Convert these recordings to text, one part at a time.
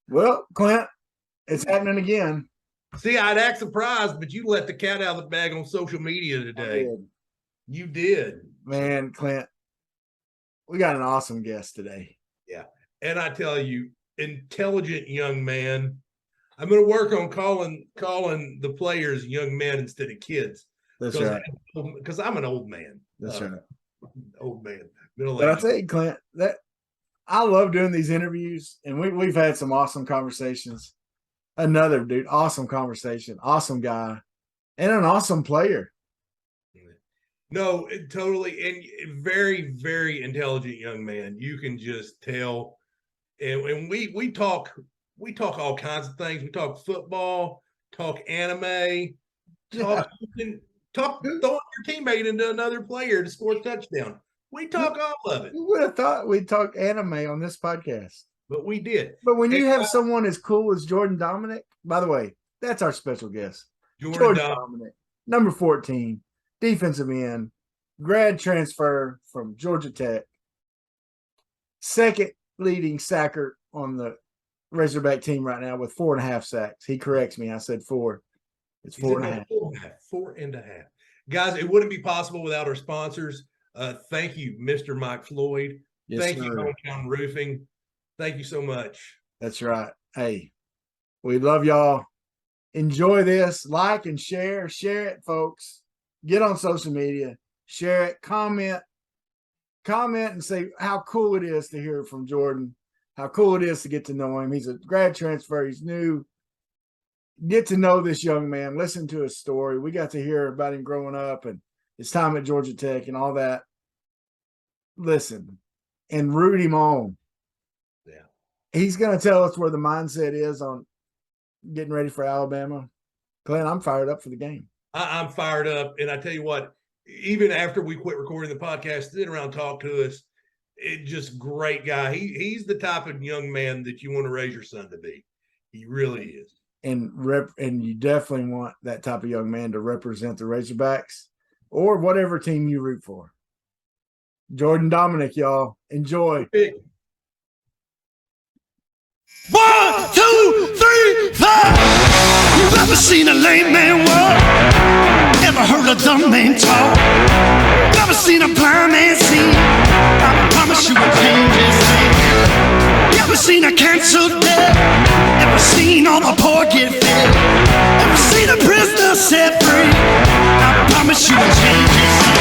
Well, Clint, it's happening again. See, I'd act surprised, but you let the cat out of the bag on social media today. You did. Man, Clint, we got an awesome guest today. Yeah. And I tell you, intelligent young man. I'm going to work on calling the players young men instead of kids. That's right. Because I'm an old man. That's right. Old man. Middle-aged. But I tell you, Clint, that I love doing these interviews, and we've had some awesome conversations. Another dude, awesome conversation, awesome guy, and an awesome player. No, totally, and very, very intelligent young man. You can just tell. And we talk all kinds of things. We talk football, talk anime, talk throwing your teammate into another player to score a touchdown. We talk all of it. Who would have thought we'd talk anime on this podcast? But we did. But when you have someone as cool as Jordan Domineck, by the way, that's our special guest. Jordan Domineck, number 14, defensive end, grad transfer from Georgia Tech, second leading sacker on the Razorback team right now with 4.5 sacks. He corrects me. I said 4. It's 4.5. 4.5. Guys, it wouldn't be possible without our sponsors. Thank you, Mr. Mike Floyd. Yes, thank sir. you, Hometown Roofing. Thank you so much. That's right. Hey, we love y'all. Enjoy this. Like and share. Share it, folks. Get on social media. Share it. Comment and say how cool it is to hear from Jordan, how cool it is to get to know him. He's a grad transfer. He's new. Get to know this young man. Listen to his story. We got to hear about him growing up and his time at Georgia Tech and all that. Listen and root him on. Yeah. He's going to tell us where the mindset is on getting ready for Alabama. Clint, I'm fired up for the game. I'm fired up. And I tell you what, even after we quit recording the podcast, sit around, talk to us. It just great guy. He's the type of young man that you want to raise your son to be. He really is. And you definitely want that type of young man to represent the Razorbacks or whatever team you root for. Jordan Domineck, y'all. Enjoy. 1, 2, 3, 4. You ever seen a lame man walk? Ever heard a dumb man talk? Ever seen a blind man see? I promise you a change his thing. You ever seen a cancer dead? Ever seen all the poor get fed? Ever seen a prisoner set free? I promise you a change his thing.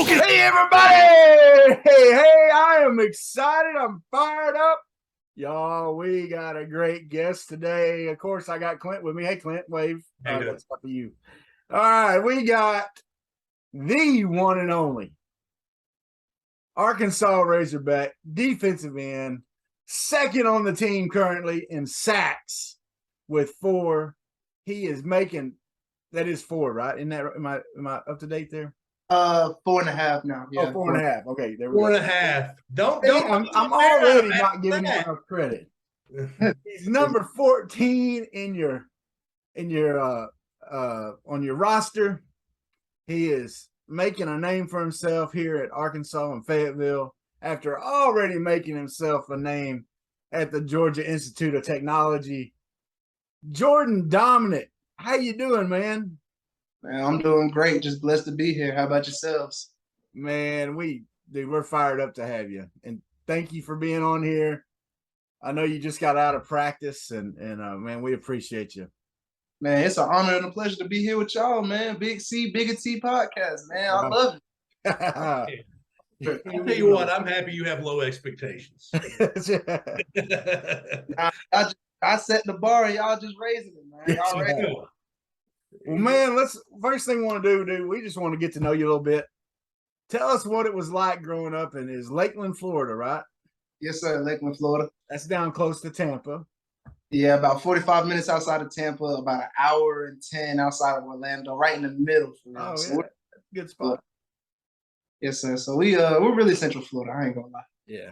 Hey, everybody! Hey, I am excited. I'm fired up. Y'all, we got a great guest today. Of course, I got Clint with me. Hey, Clint, wave. That's up to you. All right, we got the one and only Arkansas Razorback defensive end, second on the team currently in sacks with 4. He is making, that is 4, right? Am I up to date there? 4.5 now. Yeah. 4.5. Okay, there we go. 4.5. Don't. I'm already not giving him enough credit. He's number 14 in your on your roster. He is making a name for himself here at Arkansas and Fayetteville after already making himself a name at the Georgia Institute of Technology. Jordan Domineck, how you doing, man? Man, I'm doing great. Just blessed to be here. How about yourselves? Man, we're fired up to have you. And thank you for being on here. I know you just got out of practice and man, we appreciate you. Man, it's an honor and a pleasure to be here with y'all, man. Big C, Bigger T podcast, man. I love it. I'll tell you what, I'm happy you have low expectations. I set the bar and y'all just raising it, man. Y'all ready? Well, man, first thing we want to do, we just want to get to know you a little bit. Tell us what it was like growing up in Lakeland, Florida, right? Yes, sir. Lakeland, Florida. That's down close to Tampa. Yeah, about 45 minutes outside of Tampa, about an hour and 10 outside of Orlando, right in the middle. Oh, yeah. Good spot. Yes, sir. So we're really Central Florida. I ain't gonna lie. Yeah.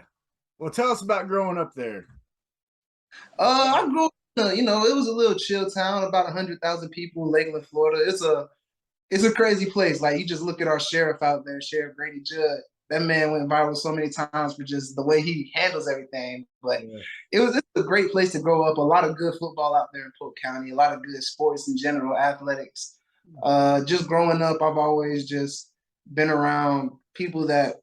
Well, tell us about growing up there. I grew up, it was a little chill town, about 100,000 people, Lakeland, Florida. It's a crazy place. Like, you just look at our sheriff out there, Sheriff Grady Judd. That man went viral so many times for just the way he handles everything. But it's a great place to grow up. A lot of good football out there in Polk County. A lot of good sports in general, athletics. Just growing up, I've always just been around people that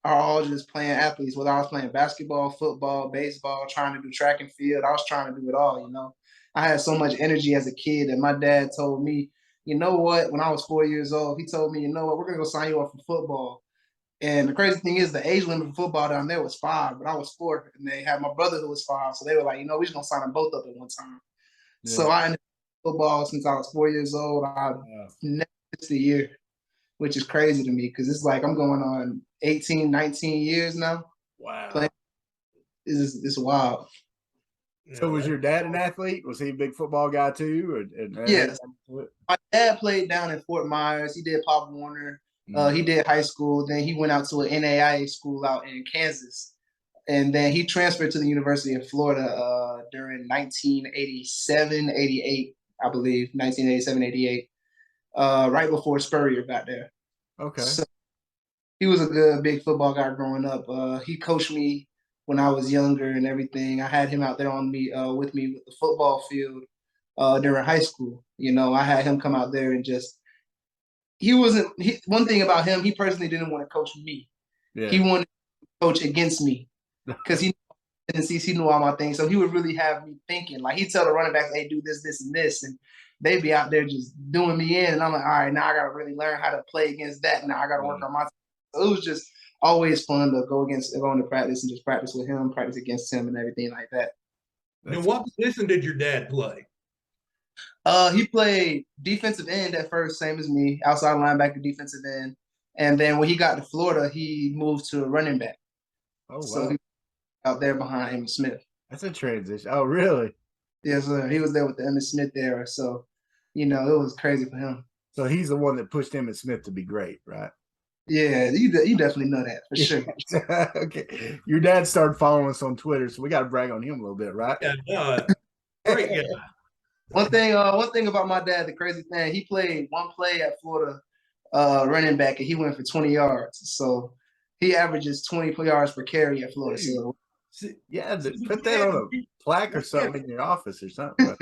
are all just playing athletes. Whether I was playing basketball, football, baseball, trying to do track and field, I was trying to do it all. I had so much energy as a kid that my dad told me, you know what, when I was 4 years old, he told me, you know what, we're going to go sign you up for football. And the crazy thing is, the age limit for football down there was 5, but I was 4, and they had my brother who was 5. So they were like, we're just going to sign them both up at one time. Yeah. So I ended up football since I was 4 years old. I've never missed a year, which is crazy to me because it's like I'm going on 18, 19 years now. Wow. It's wild. So was your dad an athlete? Was he a big football guy too? Yes. My dad played down in Fort Myers. He did Pop Warner. He did high school. Then he went out to an NAIA school out in Kansas. And then he transferred to the University of Florida during 1987, 88, I believe, 1987, 88, right before Spurrier got there. Okay. So he was a good, big football guy growing up. He coached me when I was younger and everything. I had him out there with me with the football field during high school. I had him come out there and just – one thing about him, he personally didn't want to coach me. Yeah. He wanted to coach against me because he knew all my things. So he would really have me thinking. Like, he'd tell the running backs, hey, do this, this, and this. And they'd be out there just doing me in. And I'm like, all right, now I got to really learn how to play against that. Now I got to work on my – so it was just always fun to go into practice and just practice with him, practice against him and everything like that. Now, what position did your dad play? He played defensive end at first, same as me, outside linebacker, defensive end. And then when he got to Florida, he moved to running back. Oh, wow. So he out there behind Emmitt Smith. That's a transition. Oh, really? Yes, sir. He was there with the Emmitt Smith era. So, it was crazy for him. So he's the one that pushed Emmitt Smith to be great, right? Yeah, you definitely know that for sure. Okay. Your dad started following us on Twitter, so we got to brag on him a little bit, right? Yeah, great guy. One thing about my dad, the crazy thing, he played one play at Florida running back, and he went for 20 yards. So he averages 20 yards per carry at Florida. So yeah, put that on a plaque or something in your office or something.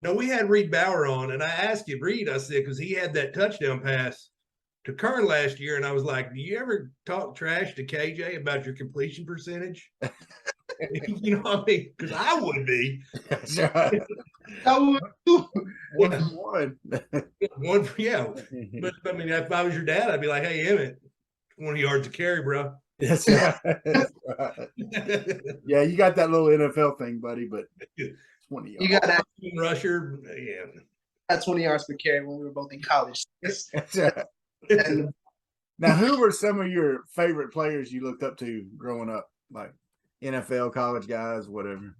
No, we had Reed Bauer on, and I asked him, Reed, I said, because he had that touchdown pass to Kern last year, and I was like, do you ever talk trash to KJ about your completion percentage? You know what I mean? Because I would be. I would too. One, yeah. But I mean, if I was your dad, I'd be like, hey, Emmett, 20 yards to carry, bro. That's right. That's right. Yeah, you got that little NFL thing, buddy, but 20 yards. You got that rusher, yeah. Got 20 yards per carry when we were both in college. That's right. Now, who were some of your favorite players you looked up to growing up? Like NFL, college guys, whatever.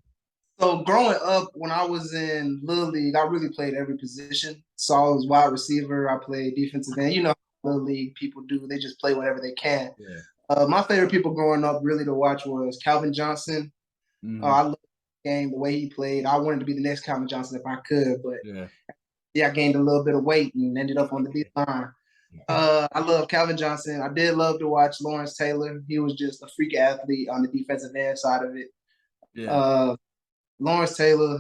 So growing up, when I was in Little League, I really played every position. So I was wide receiver. I played defensive end. Little League people do. They just play whatever they can. Yeah. My favorite people growing up really to watch was Calvin Johnson. Mm-hmm. I loved the game, the way he played. I wanted to be the next Calvin Johnson if I could. But I gained a little bit of weight and ended up on the D-line. I love Calvin Johnson. I did love to watch Lawrence Taylor. He was just a freak athlete on the defensive end side of it. Yeah. Lawrence Taylor,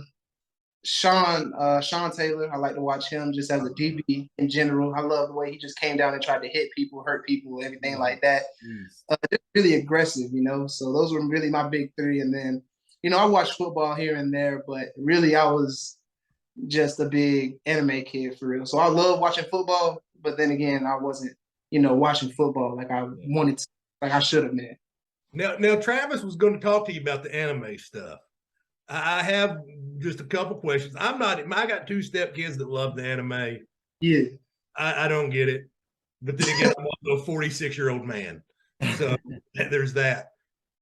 Sean Taylor. I like to watch him just as a DB in general. I love the way he just came down and tried to hit people, hurt people, everything like that. Just really aggressive, So those were really my big three. And then, I watched football here and there, but really I was just a big anime kid for real. So I love watching football. But then again, I wasn't, watching football like I wanted to, like I should have been. Now, Travis was going to talk to you about the anime stuff. I have just a couple questions. I got 2 stepkids that love the anime. Yeah. I don't get it. But then again, I'm also a 46-year-old man. So there's that.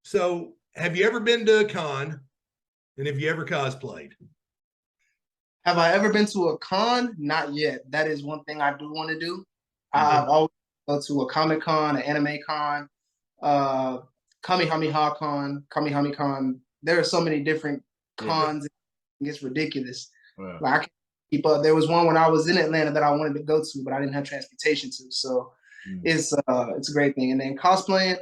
So have you ever been to a con? And have you ever cosplayed? Have I ever been to a con? Not yet. That is one thing I do want to do. I've always go to a Comic Con, an Anime Con, Kamehameha Con, Kamehame Con. There are so many different cons. It's ridiculous. Wow. Like I can't keep up. There was one when I was in Atlanta that I wanted to go to, but I didn't have transportation to. So it's a great thing. And then cosplaying,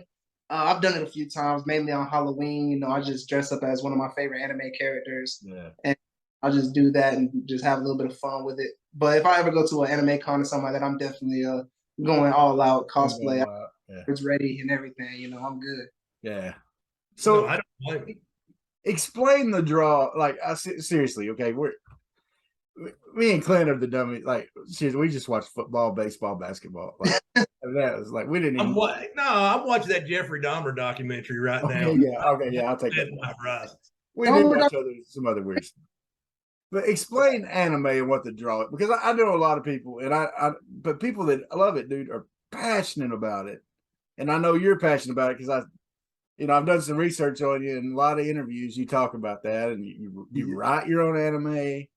I've done it a few times, mainly on Halloween. You know, I just dress up as one of my favorite anime characters. Yeah. And I'll just do that and just have a little bit of fun with it. But if I ever go to an anime con or something like that, I'm definitely going all out cosplay. Yeah. It's ready and everything. You know, I'm good. Yeah. So No, I don't blame you. Explain the draw. Like, seriously, okay, me and Clint are the dummy. Like, seriously, we just watch football, baseball, basketball. Like, that was like we didn't even. I'm watching that Jeffrey Dahmer documentary right now. Yeah, I'll take that. My horizons. We did watch some other weird stuff. But explain anime and what the draw is, because I know a lot of people, and but people that love it, dude, are passionate about it, and I know you're passionate about it because I've done some research on you and a lot of interviews. You talk about that, and you write your own anime,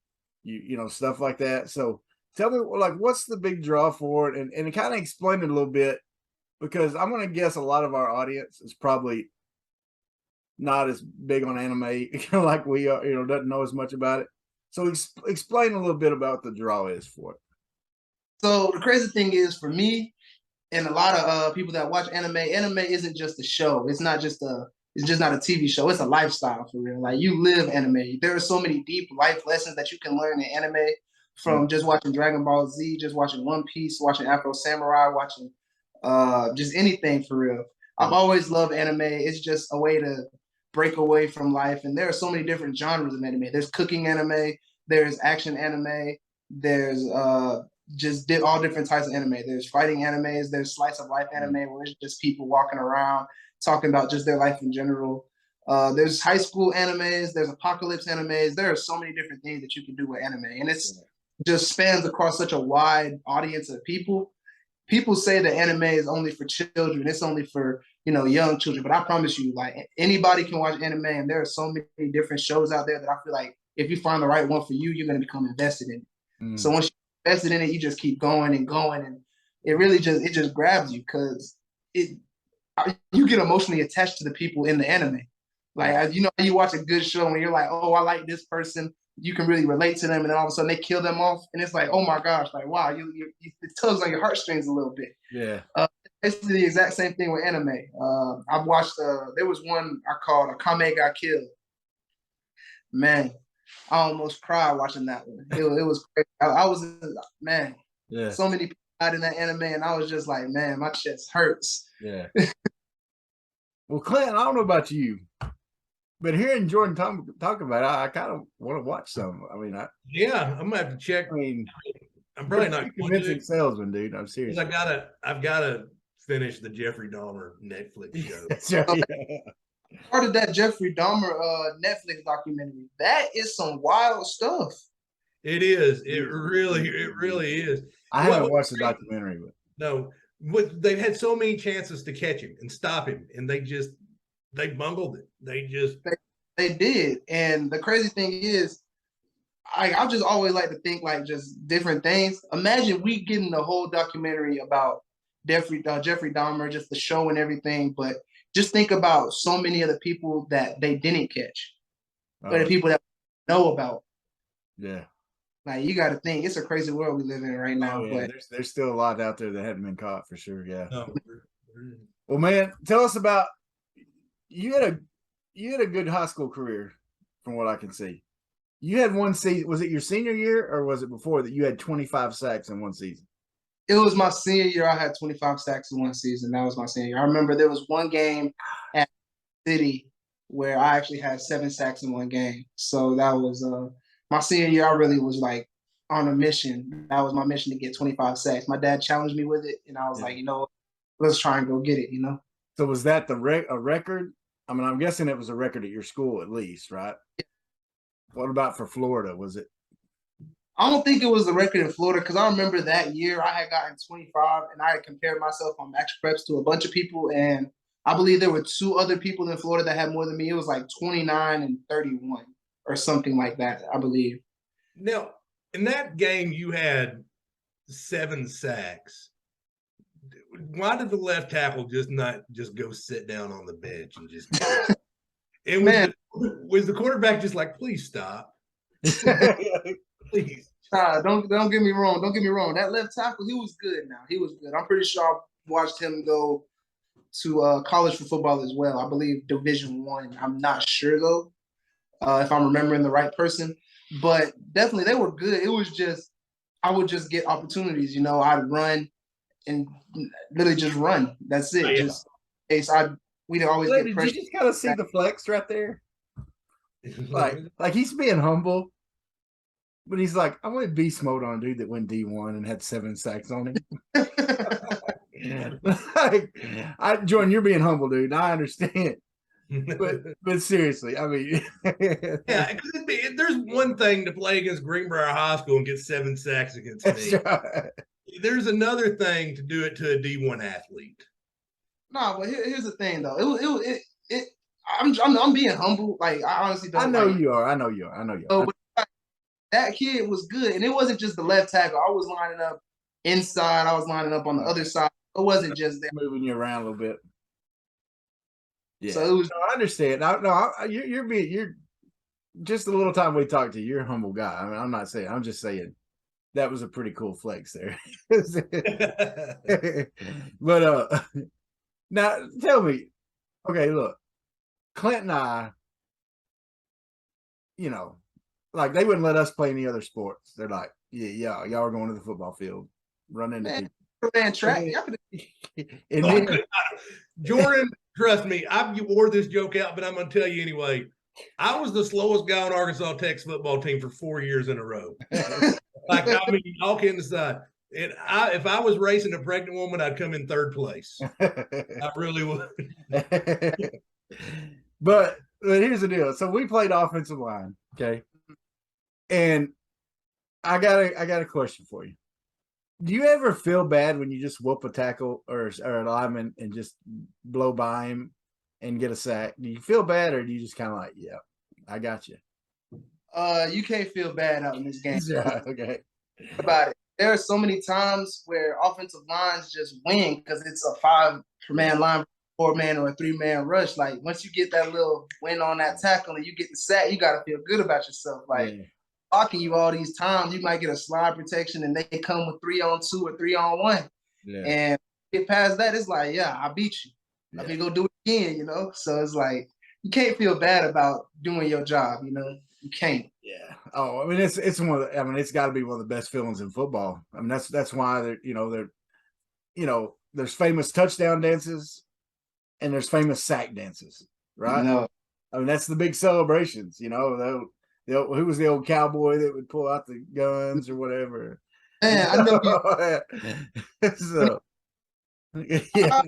you know, stuff like that. So tell me, like, what's the big draw for it, and kind of explain it a little bit, because I'm going to guess a lot of our audience is probably not as big on anime like we are, you know, doesn't know as much about it. So explain a little bit about what the draw is for it. So the crazy thing is, for me and a lot of people that watch anime isn't just a show. It's just not a TV show. It's a lifestyle for real. Like, you live anime. There are so many deep life lessons that you can learn in anime from just watching Dragon Ball Z, just watching One Piece, watching Afro Samurai, watching just anything for real. I've always loved anime. It's just a way to break away from life. And there are so many different genres of anime. There's cooking anime, there's action anime, there's just all different types of anime. There's fighting animes, there's slice of life anime where it's just people walking around talking about just their life in general. There's high school animes, there's apocalypse animes. There are so many different things that you can do with anime, and it's just spans across such a wide audience of people. People say that anime is only for children, it's only for, you know, young children, but I promise you, like, anybody can watch anime, and there are so many different shows out there that I feel like if you find the right one for you, you're going to become invested in it. So once you're invested in it, you just keep going and going, and it really just grabs you, because you get emotionally attached to the people in the anime. Like, you know, you watch a good show and you're like, oh, I like this person. You can really relate to them, and then all of a sudden they kill them off, and it's like, oh my gosh, like, wow, it tugs on your heartstrings a little bit. Yeah. It's the exact same thing with anime. I've watched. There was one I called "A Kame Got Killed." Man, I almost cried watching that one. It was crazy. I was, man. Yeah. So many people died in that anime, and I was just like, man, my chest hurts. Yeah. Well, Clint, I don't know about you, but hearing Jordan talk about it, I kind of want to watch some. I mean, I'm gonna have to check. I mean, I'm probably not convincing salesman, dude. I'm serious. I've gotta finish the Jeffrey Dahmer Netflix show. Part of that Jeffrey Dahmer Netflix documentary, that is some wild stuff. It is. It really is. I haven't watched the documentary, but no, they've had so many chances to catch him and stop him, and they bungled it. They did. And the crazy thing is, I just always like to think like just different things. Imagine we getting the whole documentary about Jeffrey Dahmer, just the show and everything, but just think about so many of the people that they didn't catch, or the people that know about. Yeah. Like, you got to think, it's a crazy world we live in right now. Yeah, but there's still a lot out there that haven't been caught for sure. Yeah. No. Well, man, tell us about you had a good high school career, from what I can see. You had one season. Was it your senior year, or was it before that you had 25 sacks in one season? It was my senior year. I had 25 sacks in one season. That was my senior year. I remember there was one game at City where I actually had 7 sacks in one game. So that was my senior year. I really was like on a mission. That was my mission, to get 25 sacks. My dad challenged me with it, and I was like, you know, let's try and go get it, you know? So was that a record? I mean, I'm guessing it was a record at your school at least, right? Yeah. What about for Florida? Was it? I don't think it was the record in Florida, because I remember that year I had gotten 25, and I had compared myself on Max Preps to a bunch of people, and I believe there were 2 other people in Florida that had more than me. It was like 29 and 31 or something like that, I believe. Now, in that game, you had 7 sacks. why did the left tackle just not just go sit down on the bench and just go? And was the quarterback just like, please stop? Please. Don't get me wrong. Don't get me wrong. That left tackle, he was good now. He was good. I'm pretty sure I watched him go to college for football as well. I believe Division I. I'm not sure though, if I'm remembering the right person. But definitely they were good. It was just I would just get opportunities. I'd run and literally just run. That's it. Yeah. We'd always Did get pressure. you just kind of see the flex right there? Like he's being humble, but he's like, I went beast mode on a dude that went D1 and had 7 sacks on him. Jordan, you're being humble, dude. I understand. But seriously, I mean, yeah, there's one thing to play against Greenbrier High School and get 7 sacks against me. Right. There's another thing to do it to a D1 athlete. No, but here's the thing though. I'm being humble. Like I honestly don't. I know you are. I know you are. But that kid was good, and it wasn't just the left tackle. I was lining up inside. I was lining up on the other side. It wasn't just that. Moving you around a little bit. Yeah. So it was. No, I understand. You're just the little time we talked to you. You're a humble guy. I mean, I'm not saying. I'm just saying that was a pretty cool flex there. But now tell me, okay, look, Clint and I, like they wouldn't let us play any other sports. They're like, yeah, y'all are going to the football field, running the man track. And then, Jordan, trust me, I wore this joke out, but I'm going to tell you anyway. I was the slowest guy on Arkansas Tech's football team for 4 years in a row. Like, I mean, all kidding aside. And if I was racing a pregnant woman, I'd come in 3rd place. I really would. But here's the deal. So we played offensive line, okay? And I got a question for you. Do you ever feel bad when you just whoop a tackle or a lineman and just blow by him and get a sack? Do you feel bad, or do you just kind of like, yeah, I got you? You can't feel bad out in this game. Yeah, okay. About it. There are so many times where offensive lines just win because it's a 5-man line, 4-man, or a 3-man rush. Like once you get that little win on that tackle and you get the sack, you got to feel good about yourself. Like blocking you all these times, you might get a slide protection and they come with 3-on-2 or 3-on-1. Yeah. And get past that, it's like, yeah, I beat you. Yeah. I mean, go do it again, So it's like you can't feel bad about doing your job, You can't. Yeah. Oh, I mean, it's it's got to be one of the best feelings in football. I mean, that's why there's famous touchdown dances and there's famous sack dances, right? No. I mean, that's the big celebrations. Who was the old cowboy that would pull out the guns or whatever? Man, I know. So, yeah.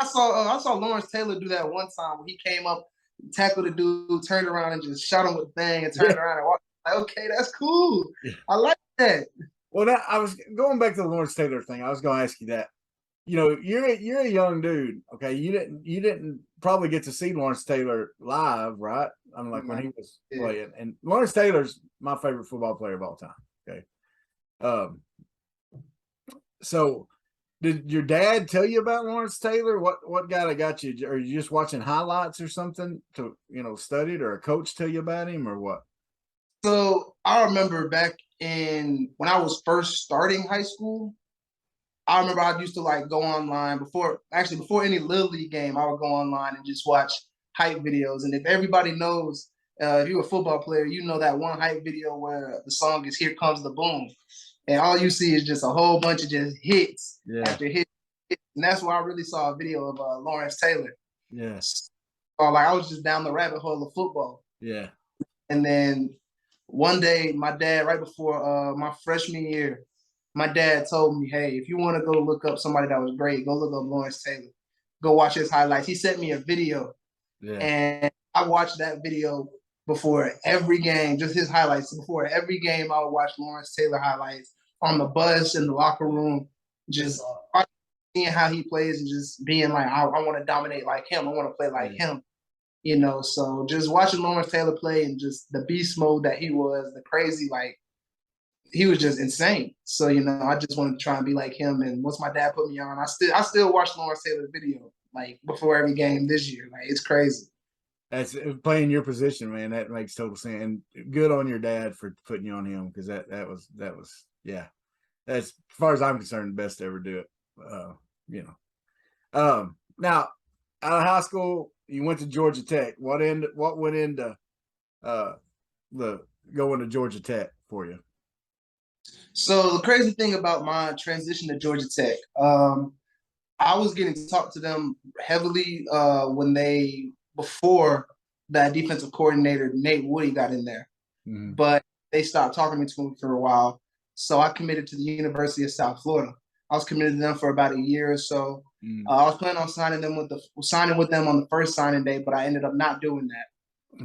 I saw Lawrence Taylor do that one time when he came up, tackled the dude, turned around and just shot him with the thing and turned around and walked. Like, okay, that's cool. I like that. Well, I was going back to the Lawrence Taylor thing. I was going to ask you that. You're a young dude. Okay, you didn't probably get to see Lawrence Taylor live, right? I mean, like when he was playing. And Lawrence Taylor's my favorite football player of all time. Okay. So did your dad tell you about Lawrence Taylor? What guy that got you? Are you just watching highlights or something to study it, or a coach tell you about him, or what? So I remember back when I was first starting high school, I remember I used to like go online before any Little League game, I would go online and just watch hype videos. And if everybody knows, if you're a football player, you know that one hype video where the song is "Here Comes the Boom." And all you see is just a whole bunch of just hits after hits. And that's where I really saw a video of Lawrence Taylor. Yes. Or like I was just down the rabbit hole of football. Yeah. And then one day, my dad, right before my freshman year, my dad told me, hey, if you want to go look up somebody that was great, go look up Lawrence Taylor. Go watch his highlights. He sent me a video. Yeah. And I watched that video before every game, just his highlights. Before every game, I would watch Lawrence Taylor highlights on the bus, in the locker room, just seeing how he plays and just being like, I want to dominate like him. I want to play like him. So just watching Lawrence Taylor play and just the beast mode that he was, the crazy, like, he was just insane. So, you know, I just wanted to try and be like him. And once my dad put me on, I still watch Lawrence Taylor's video like before every game this year. Like it's crazy. That's playing your position, man. That makes total sense. And good on your dad for putting you on him, because that was yeah. That's, as far as I'm concerned, the best to ever do it. You know. Now, out of high school, you went to Georgia Tech. What went into the going to Georgia Tech for you? So the crazy thing about my transition to Georgia Tech, I was getting to talk to them heavily before that defensive coordinator Nate Woody got in there, but they stopped talking to me for a while. So I committed to the University of South Florida. I was committed to them for about a year or so. I was planning on signing with them on the first signing day, but I ended up not doing that.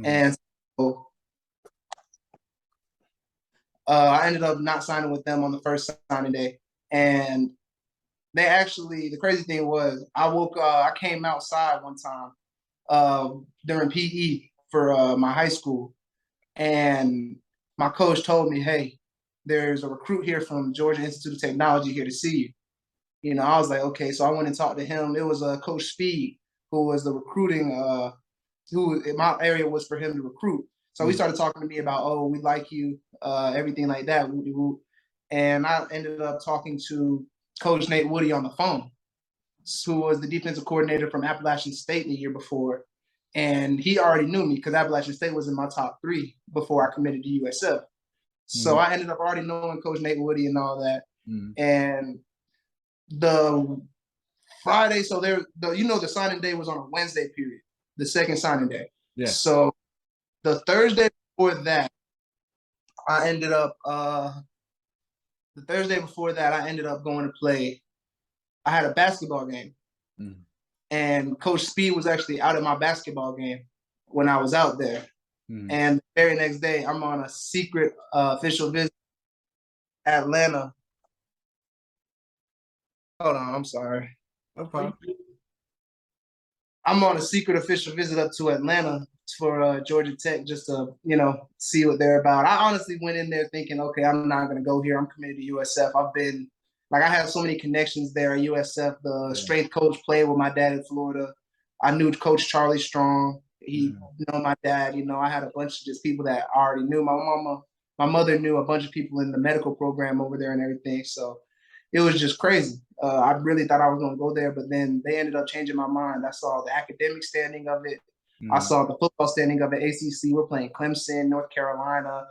And so I ended up not signing with them on the first signing day. And the crazy thing was, I came outside one time during PE for my high school, and my coach told me, "Hey, there's a recruit here from Georgia Institute of Technology here to see you." You know, I was like, okay. So I went and talked to him. It was Coach Speed, who was the recruiting, who in my area was for him to recruit. So he started talking to me about, oh, we like you, everything like that. And I ended up talking to Coach Nate Woody on the phone, who was the defensive coordinator from Appalachian State the year before. And he already knew me because Appalachian State was in my top 3 before I committed to USF. So I ended up already knowing Coach Nate Woody and all that. And the Friday, so the signing day was on a Wednesday period, the second signing day. Yeah. So the Thursday before that, I ended up going to play. I had a basketball game. And Coach Speed was actually out at my basketball game when I was out there. And the very next day, I'm on a secret official visit to Atlanta. Hold on, I'm sorry. No problem. I'm on a secret official visit up to Atlanta for Georgia Tech just to, see what they're about. I honestly went in there thinking, okay, I'm not going to go here. I'm committed to USF. I have so many connections there at USF. The strength coach played with my dad in Florida. I knew Coach Charlie Strong. He knew my dad. I had a bunch of just people that I already knew. My mother knew a bunch of people in the medical program over there and everything. So it was just crazy. I really thought I was going to go there, but then they ended up changing my mind. I saw the academic standing of it. I saw the football standing of it. ACC, we're playing Clemson, North Carolina,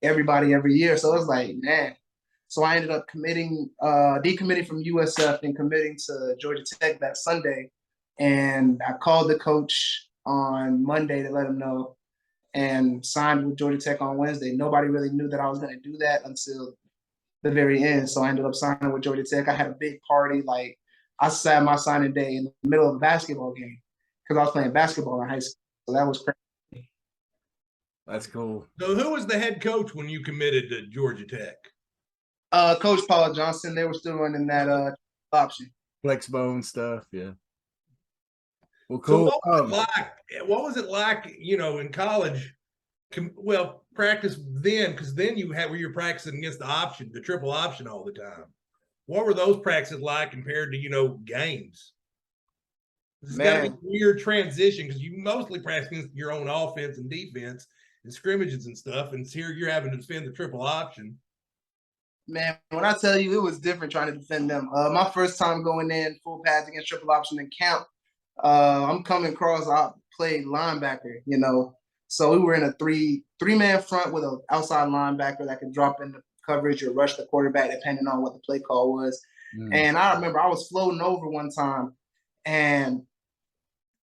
everybody every year. So it was like, man. So I ended up decommitting from USF and committing to Georgia Tech that Sunday. And I called the coach on Monday to let him know and signed with Georgia Tech on Wednesday. Nobody really knew that I was going to do that until the very end. So I ended up signing with Georgia Tech. I had a big party. Like, I sat my signing day in the middle of a basketball game because I was playing basketball in high school. So that was crazy. That's cool. So who was the head coach when you committed to Georgia Tech? Coach Paul Johnson. They were still running that option. Flex bone stuff, yeah. Well, cool. So what was it like, in college? Well, practice then, because then were you practicing against the triple option all the time. What were those practices like compared to, games? It's got to be a weird transition because you mostly practice against your own offense and defense and scrimmages and stuff. And here you're having to defend the triple option. Man, when I tell you, it was different trying to defend them. My first time going in full pads against triple option in camp, I'm coming across, I played linebacker, So we were in a three-man front with an outside linebacker that could drop into coverage or rush the quarterback depending on what the play call was. And I remember I was floating over one time and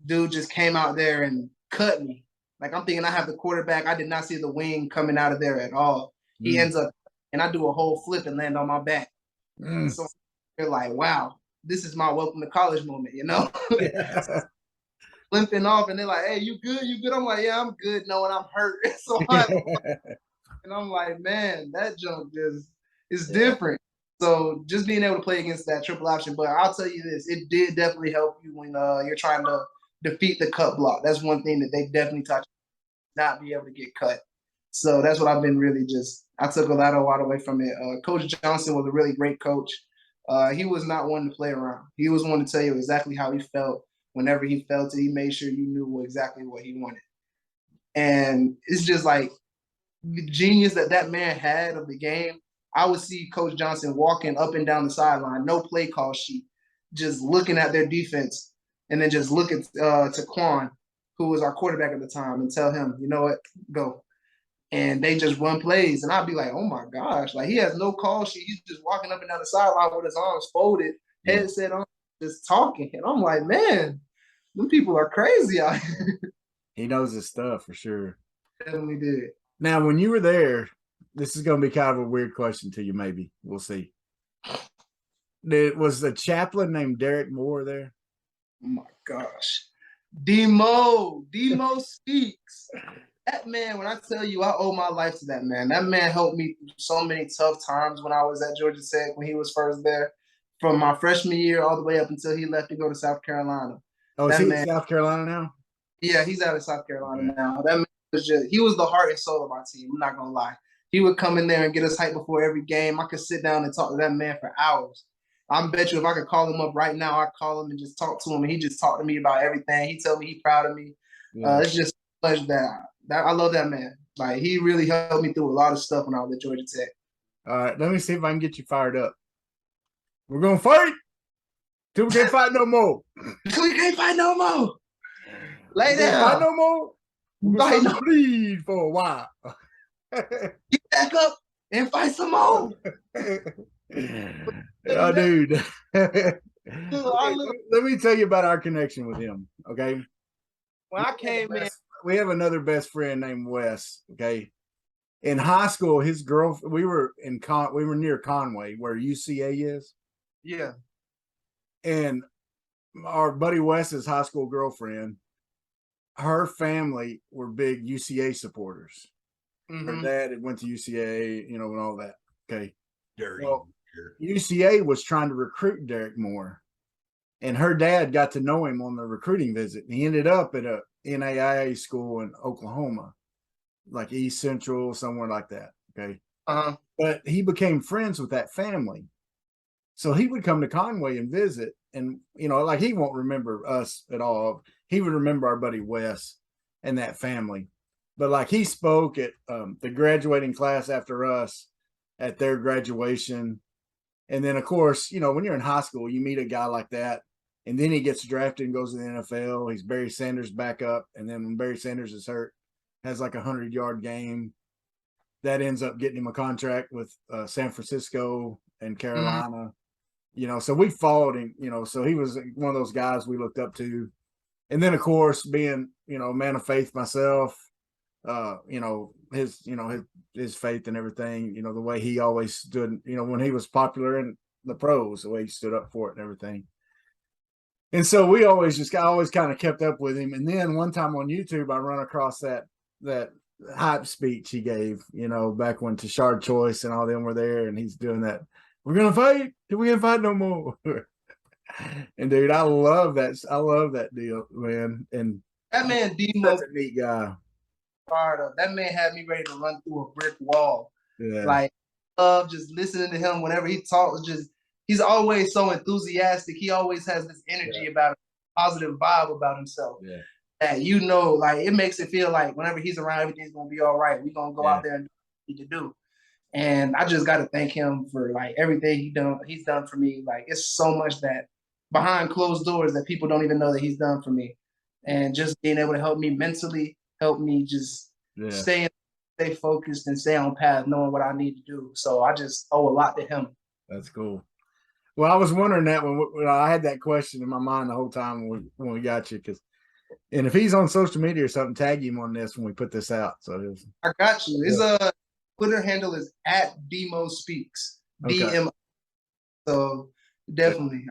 dude just came out there and cut me. Like, I'm thinking I have the quarterback. I did not see the wing coming out of there at all. He ends up, and I do a whole flip and land on my back. So they're like, wow, this is my welcome to college moment, Limping off, and they're like, hey, you good? You good? I'm like, yeah, I'm good, knowing I'm hurt. And I'm like, man, that jump is different. So just being able to play against that triple option. But I'll tell you this, it did definitely help you when you're trying to defeat the cut block. That's one thing that they definitely taught you, not be able to get cut. So that's what I've been really I took a lot away from it. Coach Johnson was a really great coach. He was not one to play around. He was one to tell you exactly how he felt whenever he felt it. He made sure you knew exactly what he wanted. And it's just like the genius that man had of the game. I would see Coach Johnson walking up and down the sideline, no play call sheet, just looking at their defense, and then just look at to Quan, who was our quarterback at the time, and tell him, you know what, go. And they just run plays, and I'd be like, oh my gosh, like he has no call sheet. He's just walking up and down the sideline with his arms folded, headset on, just talking. And I'm like, man, them people are crazy out here. He knows his stuff for sure. Definitely did. Now, when you were there, this is going to be kind of a weird question to you, maybe. We'll see. Was the chaplain named Derek Moore there? Oh my gosh. Demo speaks. That man, when I tell you, I owe my life to that man. That man helped me through so many tough times when I was at Georgia Tech, when he was first there, from my freshman year all the way up until he left to go to South Carolina. Oh, is he in South Carolina now? Yeah, he's out of South Carolina now. That man he was the heart and soul of our team. I'm not going to lie. He would come in there and get us hyped before every game. I could sit down and talk to that man for hours. I bet you if I could call him up right now, I'd call him and just talk to him, and he just talked to me about everything. He told me he's proud of me. Yeah. It's just a pleasure that I love that man. Like, he really helped me through a lot of stuff when I was at Georgia Tech. All right, let me see if I can get you fired up. We're going to fight till we can't fight no more. Till we can't fight no more. Lay down. Fight no more. We're going to bleed for a while. Get back up and fight some more. Oh, dude. Let me tell you about our connection with him, okay? When I came in, we have another best friend named Wes, okay? In high school, his girlfriend, we were near Conway, where UCA is. Yeah. And our buddy Wes's high school girlfriend, her family were big UCA supporters. Mm-hmm. Her dad had went to UCA, and all that. Okay. Well, UCA was trying to recruit Derek Moore, and her dad got to know him on the recruiting visit. He ended up at a NAIA school in Oklahoma, like East Central, somewhere like that. Okay. But he became friends with that family. So he would come to Conway and visit, and, like, he won't remember us at all. He would remember our buddy Wes and that family. But, like, he spoke at the graduating class after us at their graduation. And then, of course, when you're in high school, you meet a guy like that, and then he gets drafted and goes to the NFL. He's Barry Sanders' backup. And then when Barry Sanders is hurt, has like a 100-yard game. That ends up getting him a contract with San Francisco and Carolina. Mm-hmm. So we followed him, so he was one of those guys we looked up to. And then, of course, being, a man of faith myself, his faith and everything, the way he always stood, when he was popular in the pros, the way he stood up for it and everything. And so I always kind of kept up with him. And then one time on YouTube, I run across that hype speech he gave, back when Tashard Choice and all them were there, and he's doing that. We're going to fight till we can't fight no more. And dude, I love that deal, man. And that man, such a neat guy. That man had me ready to run through a brick wall. Yeah. Like, just listening to him whenever he talks. He's always so enthusiastic. He always has this energy about him, positive vibe about himself. Yeah. That like, it makes it feel like whenever he's around, everything's gonna be all right. We're gonna go out there and do what we need to do. And I just got to thank him for, like, everything he's done for me. Like, it's so much that behind closed doors that people don't even know that he's done for me. And just being able to help me mentally, help me just stay focused and stay on path, knowing what I need to do. So I just owe a lot to him. That's cool. Well, I was wondering that when I had that question in my mind the whole time when we got you, and if he's on social media or something, tag him on this when we put this out. So I got you. His Twitter handle is @DemoSpeaks. Okay. DM. So definitely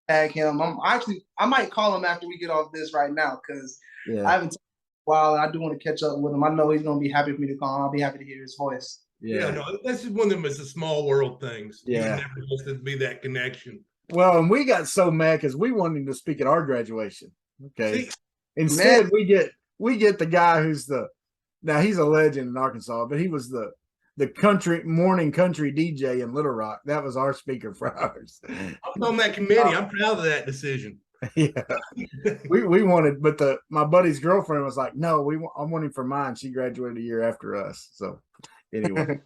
tag him. I might call him after we get off this right now, because I haven't talked in a while, and I do want to catch up with him. I know he's gonna be happy for me to call him. I'll be happy to hear his voice. Yeah, no, that's just one of them. It's the small world things. Yeah, never supposed to be that connection. Well, and we got so mad because we wanted him to speak at our graduation. Okay, instead we get the guy who's the Now he's a legend in Arkansas, but he was the morning country DJ in Little Rock. That was our speaker for ours. I was on that committee. I'm proud of that decision. Yeah, we wanted, but my buddy's girlfriend was like, "No, I want him for mine." She graduated a year after us. So anyway,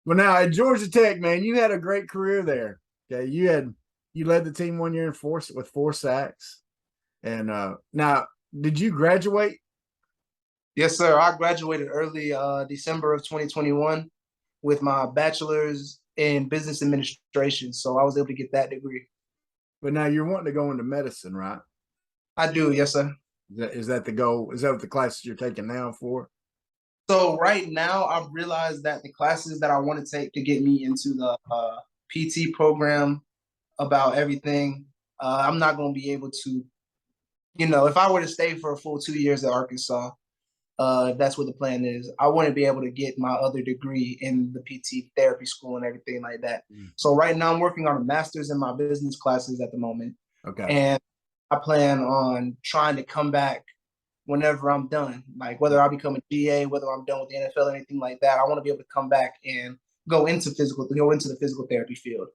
well, now at Georgia Tech, man, you had a great career there. Okay, you led the team 1 year with 4 sacks. And now, did you graduate? Yes, sir. I graduated early December of 2021 with my bachelor's in business administration. So I was able to get that degree. But now you're wanting to go into medicine, right? I do, yes, sir. Is that the goal? Is that what the classes you're taking now for? So right now, I've realized that the classes that I want to take to get me into the PT program about everything, I'm not going to be able to, if I were to stay for a full 2 years at Arkansas, that's what the plan is. I want to be able to get my other degree in the PT therapy school and everything like that. So right now I'm working on a master's in my business classes at the moment. Okay. And I plan on trying to come back whenever I'm done, like whether I become a GA, whether I'm done with the NFL or anything like that. I want to be able to come back and go into the physical therapy field,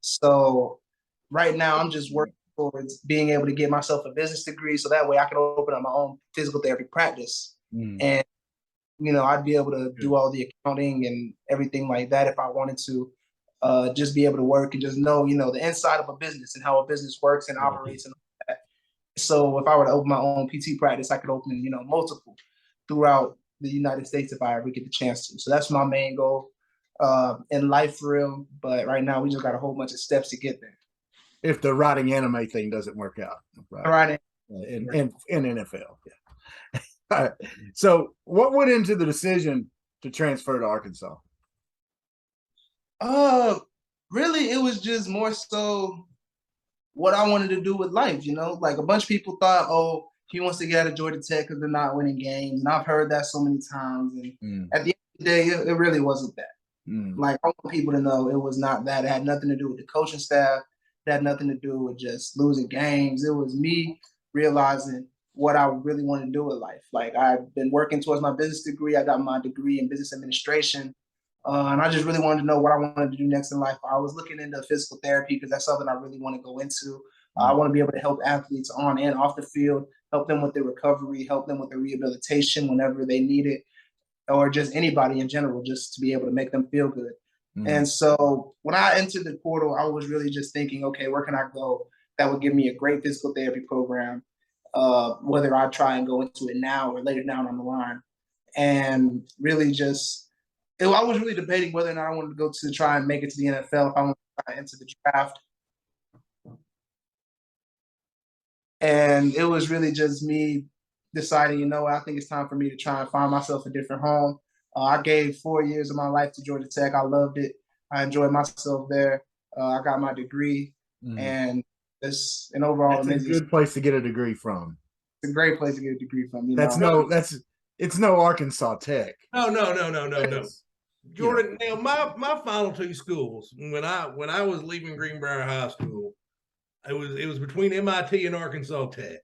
So right now I'm just working towards being able to get myself a business degree so that way I can open up my own physical therapy practice. And I'd be able to do all the accounting and everything like that if I wanted to, just be able to work and just know the inside of a business and how a business works and operates and all that. So if I were to open my own PT practice, I could open multiple throughout the United States if I ever get the chance to. So that's my main goal in life for real. But right now we just got a whole bunch of steps to get there. If the writing anime thing doesn't work out, right? In NFL, yeah. All right. So, what went into the decision to transfer to Arkansas? Really, it was just more so what I wanted to do with life. Like a bunch of people thought, oh, he wants to get out of Georgia Tech because they're not winning games, and I've heard that so many times. And at the end of the day, it really wasn't that. Like I want people to know it was not that. It had nothing to do with the coaching staff. It had nothing to do with just losing games. It was me realizing what I really wanted to do with life. Like I've been working towards my business degree. I got my degree in business administration. And I just really wanted to know what I wanted to do next in life. I was looking into physical therapy because that's something I really want to go into. I want to be able to help athletes on and off the field, help them with their recovery, help them with their rehabilitation whenever they need it, or just anybody in general, just to be able to make them feel good. And so when I entered the portal, I was really just thinking, okay, where can I go that would give me a great physical therapy program, whether I try and go into it now or later down on the line. And really I was really debating whether or not I wanted to go to try and make it to the NFL, if I wanted to try into the draft. And it was really just me deciding, I think it's time for me to try and find myself a different home. I gave 4 years of my life to Georgia Tech. I loved it. I enjoyed myself there. I got my degree, and it's an overall amazing. It's a good place to get a degree from. It's a great place to get a degree from. It's no Arkansas Tech. No. Jordan, now my final 2 schools, when I was leaving Greenbrier High School, it was between MIT and Arkansas Tech.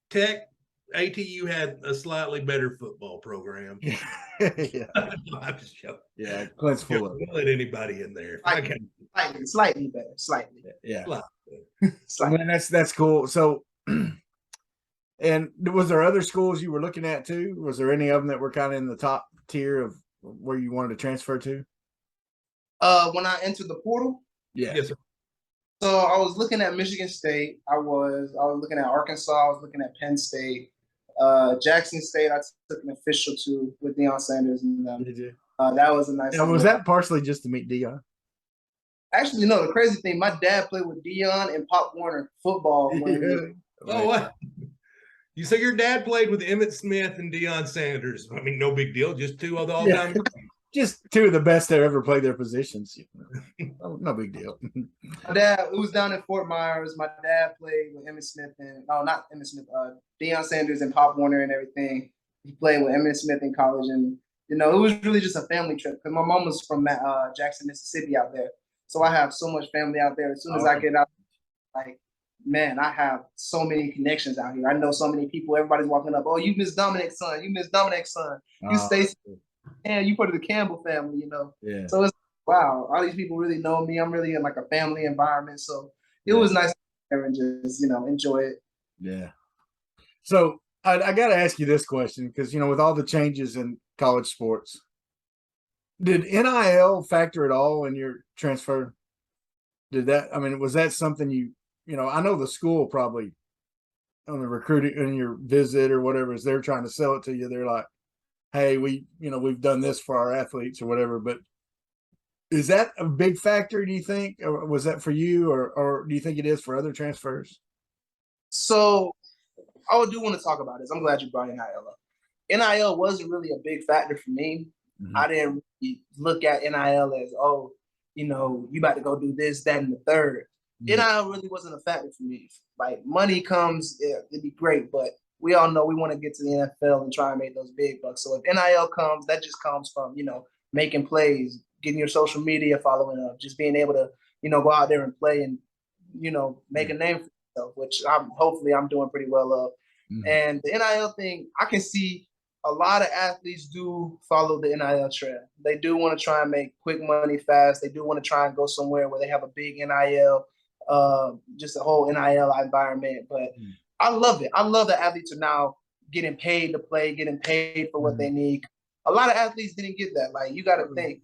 Tech, ATU had a slightly better football program. Yeah. I'm just joking. Yeah, Clint's full of it. Let anybody in there. Slightly better. Slightly. Yeah. Slightly. I mean, that's cool. So, and was there other schools you were looking at too? Was there any of them that were kind of in the top tier of where you wanted to transfer to? When I entered the portal? Yeah. Yes, sir. So I was looking at Michigan State. I was looking at Arkansas. I was looking at Penn State. Jackson State, I took an official to with Deion Sanders and them. Did you? That was a nice. Now, was that partially just to meet Deion? Actually, no. The crazy thing, my dad played with Deion and Pop Warner football. Oh, what? You say your dad played with Emmitt Smith and Deion Sanders. I mean, no big deal. Just 2 of the all-time. Just 2 of the best that ever played their positions. No big deal. My dad, it was down in Fort Myers. My dad played with Emmitt Smith not Emmitt Smith, Deion Sanders and Pop Warner and everything. He played with Emmitt Smith in college, and it was really just a family trip because my mom was from Jackson, Mississippi, out there. So I have so much family out there. As soon as I get out, like man, I have so many connections out here. I know so many people. Everybody's walking up. Oh, you Miss Domineck's son. You Miss Domineck's son. You Stacey. And you part of the Campbell family. You know. Yeah. So it's wow. All these people really know me. I'm really in like a family environment. So it Yeah. was nice to be there and just enjoy it. Yeah. So I got to ask you this question because with all the changes in college sports, did NIL factor at all in your transfer? Did that? I mean, was that something I know the school probably on the recruiting in your visit or whatever, as they're trying to sell it to you, they're like, hey, we've done this for our athletes or whatever. But is that a big factor, do you think? Or was that for you, or do you think it is for other transfers? So I do want to talk about this. I'm glad you brought NIL up. NIL wasn't really a big factor for me. Mm-hmm. I didn't really look at NIL as, you about to go do this, that, and the third. Mm-hmm. NIL really wasn't a factor for me. Like, money comes, it'd be great, but we all know we want to get to the NFL and try and make those big bucks. So if NIL comes, that just comes from, making plays, getting your social media following up, just being able to, go out there and play and, make a name for yourself, which hopefully I'm doing pretty well of. Mm-hmm. And the NIL thing, I can see a lot of athletes do follow the NIL trail. They do want to try and make quick money fast. They do want to try and go somewhere where they have a big NIL, just a whole NIL environment. But I love it. I love that athletes are now getting paid to play, getting paid for what they need. A lot of athletes didn't get that. Like, you got to think,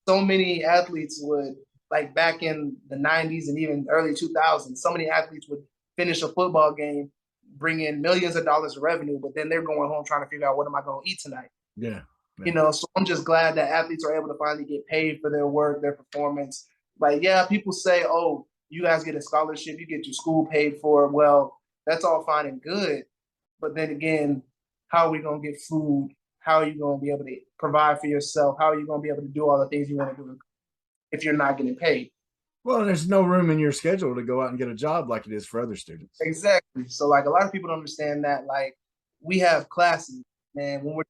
so many athletes would, like back in the 90s and even early 2000s, so many athletes would finish a football game, bring in millions of dollars of revenue, but then they're going home trying to figure out, what am I going to eat tonight? Yeah. So I'm just glad that athletes are able to finally get paid for their work, their performance. Like, yeah, people say, oh, you guys get a scholarship, you get your school paid for. Well, that's all fine and good. But then again, how are we going to get food? How are you going to be able to provide for yourself? How are you going to be able to do all the things you want to do if you're not getting paid? Well, there's no room in your schedule to go out and get a job like it is for other students. Exactly. So, like, a lot of people don't understand that. Like, we have classes, man. When we're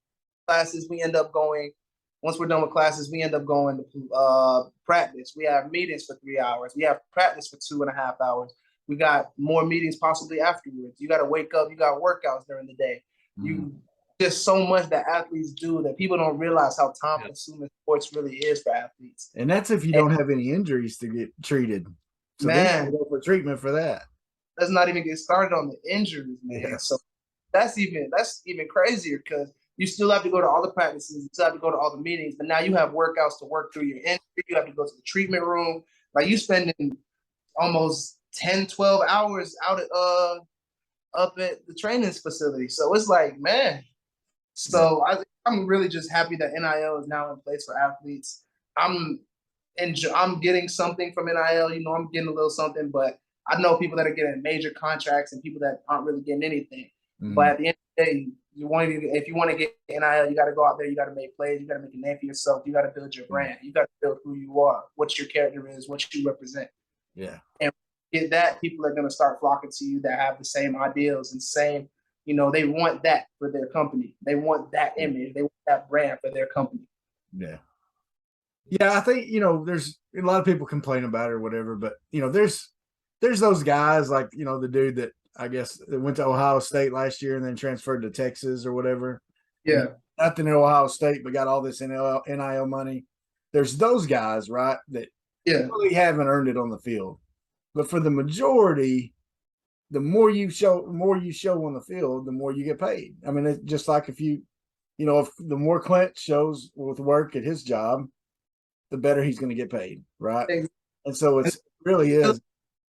classes, we end up going. Once we're done with classes, we end up going to practice. We have meetings for 3 hours. We have practice for 2.5 hours. We got more meetings possibly afterwards. You got to wake up. You got workouts during the day. There's so much that athletes do that people don't realize how time-consuming sports really is for athletes. And that's if you don't have any injuries to get treated. So man, they go for treatment for that. Let's not even get started on the injuries, man. Yeah. So that's even crazier, because you still have to go to all the practices, you still have to go to all the meetings, but now you have workouts to work through your injury. You have to go to the treatment room. Like, you spending almost 10, 12 hours out at up at the training facility. So it's like, man. So I'm really just happy that NIL is now in place for athletes. I'm getting something from NIL. I'm getting a little something, but I know people that are getting major contracts and people that aren't really getting anything. Mm-hmm. But at the end of the day, if you want to get NIL, you got to go out there. You got to make plays. You got to make a name for yourself. You got to build your brand. You got to build who you are, what your character is, what you represent. Yeah. And get that, people are going to start flocking to you that have the same ideals and same. They want that for their company. They want that image. They want that brand for their company. Yeah. Yeah, I think, there's a lot of people complain about it or whatever, but, there's those guys like, the dude that I guess that went to Ohio State last year and then transferred to Texas or whatever. Yeah. Nothing in Ohio State, but got all this NIL money. There's those guys, right, that really haven't earned it on the field. But for the majority, the more you show on the field, the more you get paid. I mean, it's just like if the more Clint shows with work at his job, the better he's going to get paid, right? Exactly. And so it really is.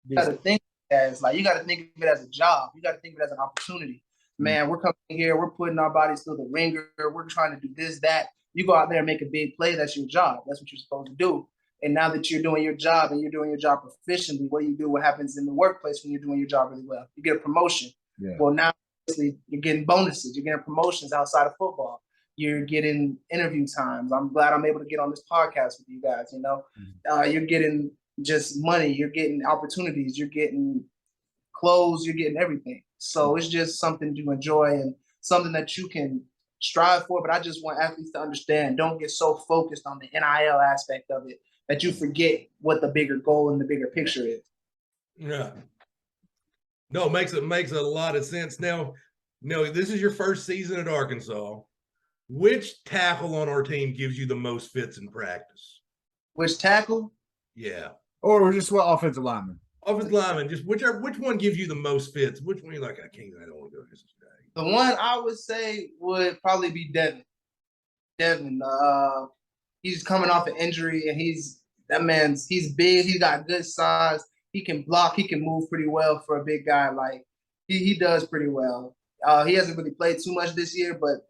You got to think of it as a job. You got to think of it as an opportunity. Man, we're coming here, we're putting our bodies through the ringer, we're trying to do this, that. You go out there and make a big play. That's your job. That's what you're supposed to do. And now that you're doing your job and you're doing your job proficiently, what do you do? What happens in the workplace when you're doing your job really well? You get a promotion. Yeah. Well, now you're getting bonuses. You're getting promotions outside of football. You're getting interview times. I'm glad I'm able to get on this podcast with you guys. You're getting just money. You're getting opportunities. You're getting clothes. You're getting everything. So it's just something to enjoy and something that you can strive for. But I just want athletes to understand, don't get so focused on the NIL aspect of it that you forget what the bigger goal and the bigger picture is. Yeah. No, it makes a lot of sense. Now, no, this is your first season at Arkansas. Which tackle on our team gives you the most fits in practice? Which tackle? Yeah. Or just what offensive lineman? Offensive lineman, just which one gives you the most fits? Which one you're like, I don't want to go this today. The one I would say would probably be Devin. Devin, he's coming off an injury, and he's big. He's got good size. He can block. He can move pretty well for a big guy. Like he does pretty well. He hasn't really played too much this year, but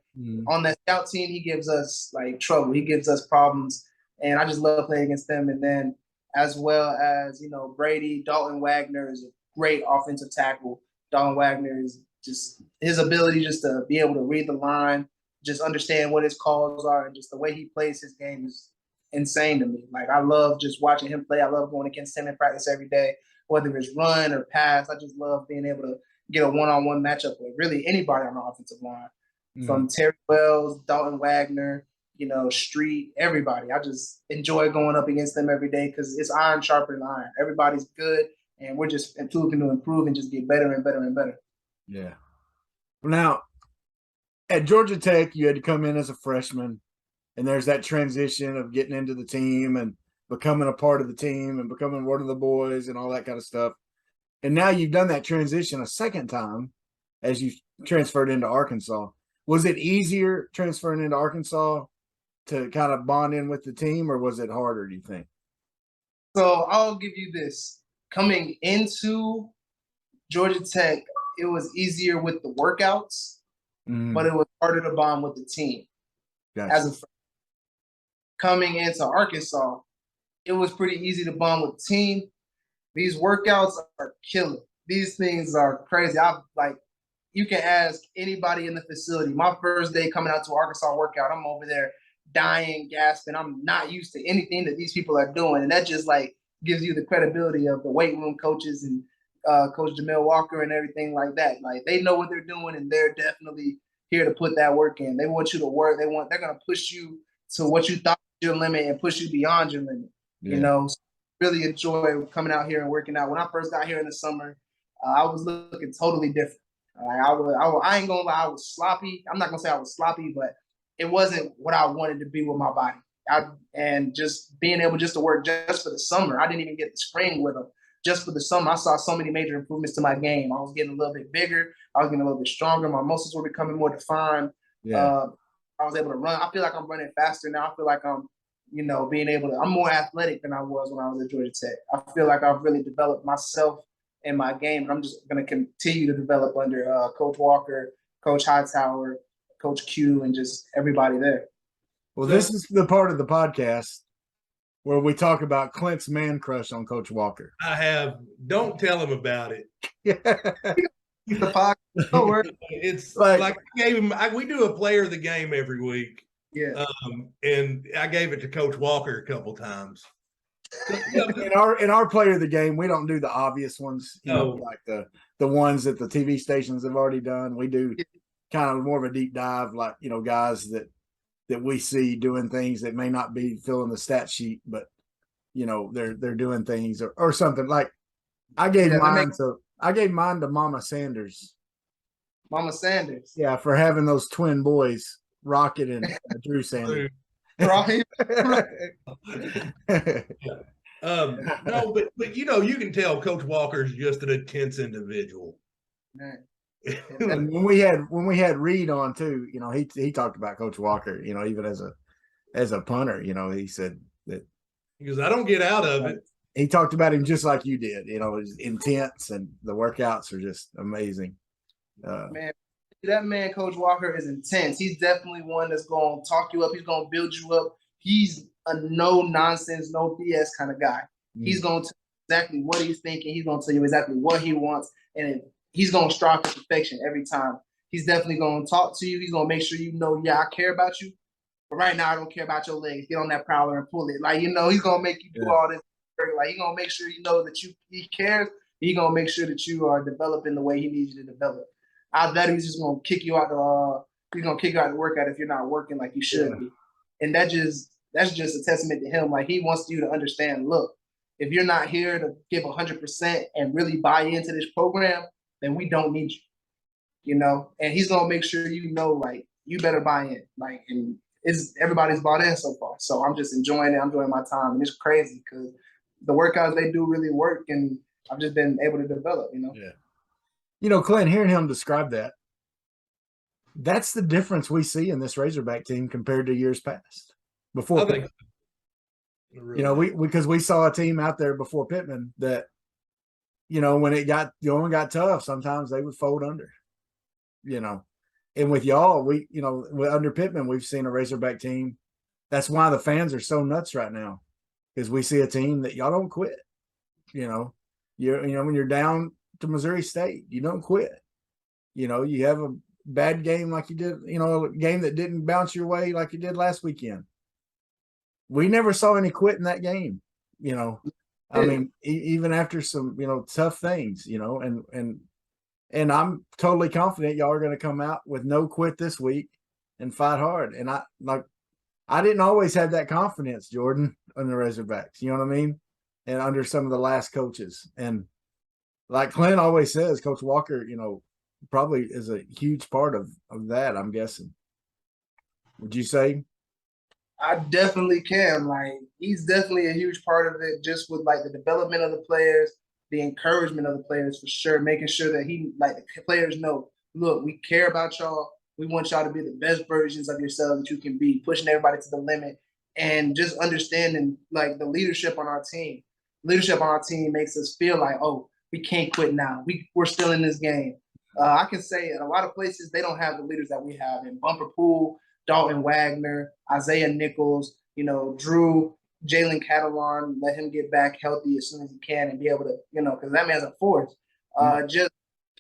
on that scout team, he gives us like trouble. He gives us problems, and I just love playing against them. And then as well as Brady, Dalton Wagner is a great offensive tackle. Dalton Wagner is just his ability just to be able to read the line, just understand what his calls are, and just the way he plays his game is insane to me. Like I love just watching him play. I love going against him in practice every day, whether it's run or pass. I just love being able to get a one-on-one matchup with really anybody on the offensive line, from Terry Wells, Dalton Wagner, Street, everybody. I just enjoy going up against them every day because it's iron sharpening iron. Everybody's good, and we're just looking to improve and just get better and better and better. Yeah. Now, at Georgia Tech, you had to come in as a freshman, and there's that transition of getting into the team and becoming a part of the team and becoming one of the boys and all that kind of stuff. And now you've done that transition a second time as you transferred into Arkansas. Was it easier transferring into Arkansas to kind of bond in with the team, or was it harder, do you think? So I'll give you this. Coming into Georgia Tech, it was easier with the workouts, but it was harder to bond with the team. Gotcha. As a freshman. Coming into Arkansas, it was pretty easy to bond with the team. These workouts are killer. These things are crazy. You can ask anybody in the facility. My first day coming out to Arkansas workout, I'm over there dying, gasping. I'm not used to anything that these people are doing. And that just gives you the credibility of the weight room coaches and Coach Jamil Walker and everything like that. Like they know what they're doing, and they're definitely here to put that work in. They want you to work. They're going to push you to what you thought was your limit and push you beyond your limit. Yeah. So really enjoy coming out here and working out. When I first got here in the summer, I was looking totally different. I ain't gonna lie, I was sloppy. I'm not gonna say I was sloppy, but it wasn't what I wanted to be with my body. And just being able just to work just for the summer, I didn't even get the spring with them. Just for the summer, I saw so many major improvements to my game. I was getting a little bit bigger. I was getting a little bit stronger. My muscles were becoming more defined. Yeah. I was able to run. I feel like I'm running faster now. I feel like I'm, I'm more athletic than I was when I was at Georgia Tech. I feel like I've really developed myself in my game, and I'm just going to continue to develop under Coach Walker, Coach Hightower, Coach Q, and just everybody there. Well, this is the part of the podcast where we talk about Clint's man crush on Coach Walker. Don't tell him about it. The podcast. It's like I gave him. We do a player of the game every week. Yeah. And I gave it to Coach Walker a couple times. In our player of the game, we don't do the obvious ones, like the ones that the TV stations have already done. We do kind of more of a deep dive, like guys that we see doing things that may not be filling the stat sheet, but they're doing things or something. Like I gave mine to Mama Sanders. Mama Sanders. Yeah, for having those twin boys, Rocket and Drew Sanders. Right. No, but you can tell Coach Walker's just an intense individual. Man. And when we had Reed on too, he talked about Coach Walker, even as a punter, he said that because I don't get out of it. He talked about him just like you did, his intense, and the workouts are just amazing. Man, that man, Coach Walker, is intense. He's definitely one that's going to talk you up. He's going to build you up. He's a no nonsense, no BS kind of guy. He's going to tell you exactly what he's thinking. He's going to tell you exactly what he wants, and he's going to strive for perfection every time. He's definitely going to talk to you. He's going to make sure I care about you. But right now, I don't care about your legs. Get on that prowler and pull it. He's going to make you do all this. He's going to make sure that he cares. He's going to make sure that you are developing the way he needs you to develop. I bet he's just going to kick you out the workout if you're not working like you should be. And that's just a testament to him. Like, he wants you to understand, look, if you're not here to give 100% and really buy into this program, then we don't need you. You know, and he's gonna make sure you know, like, you better buy in. Like, and everybody's bought in so far. So I'm just enjoying it. I'm enjoying my time, and it's crazy because the workouts they do really work, and I've just been able to develop. You know. Yeah. You know, Clint, hearing him describe that, that's the difference we see in this Razorback team compared to years past. Before, I think, you know, because we saw a team out there before Pittman that, you know, when it got tough, sometimes they would fold under. You know, and with y'all, under Pittman, we've seen a Razorback team. That's why the fans are so nuts right now, because we see a team that y'all don't quit. You know, when you're down to Missouri State, you don't quit. You know, you have a bad game like you did, you know, a game that didn't bounce your way like you did last weekend. We never saw any quit in that game. You know, I mean, even after some, you know, tough things, you know, and I'm totally confident y'all are going to come out with no quit this week and fight hard. And I didn't always have that confidence, Jordan, on the Razorbacks. You know what I mean? And under some of the last coaches. And like Clint always says, Coach Walker, you know, probably is a huge part of that, I'm guessing. Would you say? I definitely can. Like, he's definitely a huge part of it, just with like the development of the players, the encouragement of the players for sure, making sure that the players know, look, we care about y'all. We want y'all to be the best versions of yourselves that you can be, pushing everybody to the limit, and just understanding like the leadership on our team. Leadership on our team makes us feel like, oh, we can't quit now. We're still in this game. I can say in a lot of places they don't have the leaders that we have in Bumper Pool, Dalton Wagner, Isaiah Nichols, you know, Drew, Jalen Catalon, let him get back healthy as soon as he can and be able to, you know, because that man's a force. Just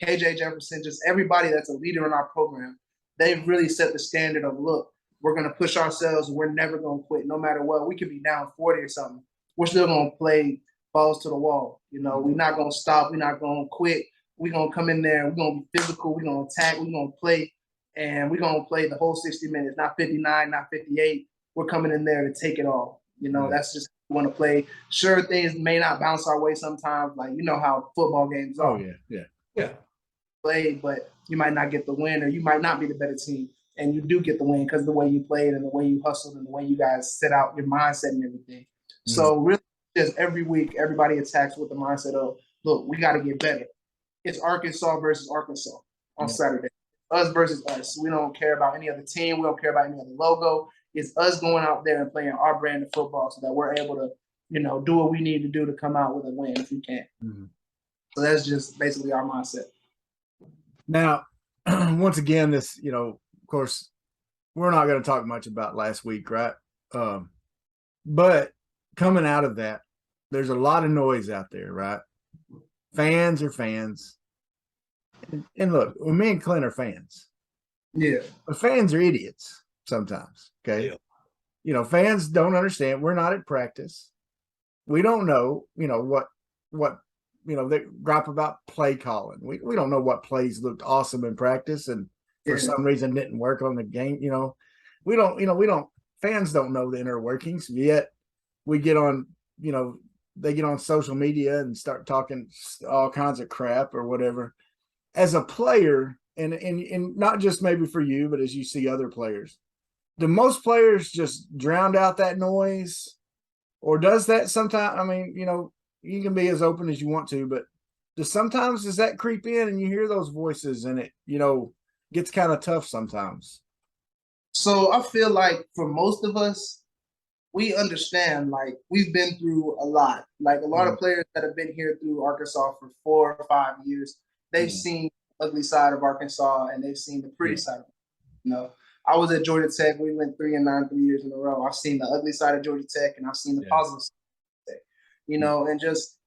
KJ Jefferson, just everybody that's a leader in our program. They've really set the standard of, look, we're going to push ourselves. We're never going to quit no matter what. We could be down 40 or something. We're still going to play balls to the wall. You know, we're not going to stop. We're not going to quit. We're going to come in there. We're going to be physical. We're going to attack. We're going to play. And we're going to play the whole 60 minutes, not 59, not 58. We're coming in there to take it all. You know, that's just we want to play. Sure, things may not bounce our way sometimes. Like, you know how football games are. Oh, yeah. Play, but you might not get the win, or you might not be the better team. And you do get the win because of the way you played and the way you hustled and the way you guys set out your mindset and everything. Mm-hmm. So really, just every week, everybody attacks with the mindset of, look, we got to get better. It's Arkansas versus Arkansas on Saturday. Us versus us. We don't care about any other team. We don't care about any other logo. It's us going out there and playing our brand of football so that we're able to, you know, do what we need to do to come out with a win if we can. Mm-hmm. So that's just basically our mindset. Now, once again, this, you know, of course, we're not going to talk much about last week, right? But coming out of that, there's a lot of noise out there, right? Fans are fans. And look, me and Clint are fans. Yeah. But fans are idiots sometimes, okay? Yeah. You know, fans don't understand. We're not at practice. We don't know, you know, what you know, they gripe about play calling. We don't know what plays looked awesome in practice and for some reason didn't work on the game. You know, fans don't know the inner workings, yet we get on, you know, they get on social media and start talking all kinds of crap or whatever. As a player, and not just maybe for you, but as you see other players, do most players just drown out that noise? Or does that sometimes, I mean, you know, you can be as open as you want to, but does that creep in and you hear those voices and it, you know, gets kind of tough sometimes? So I feel like for most of us, we understand, like, we've been through a lot. Like, a lot of players that have been here through Arkansas for 4 or 5 years, they've seen the ugly side of Arkansas and they've seen the pretty side of it. You know, I was at Georgia Tech. We went 3-9 3 years in a row. I've seen the ugly side of Georgia Tech and I've seen the positive side of Tech. You know, and just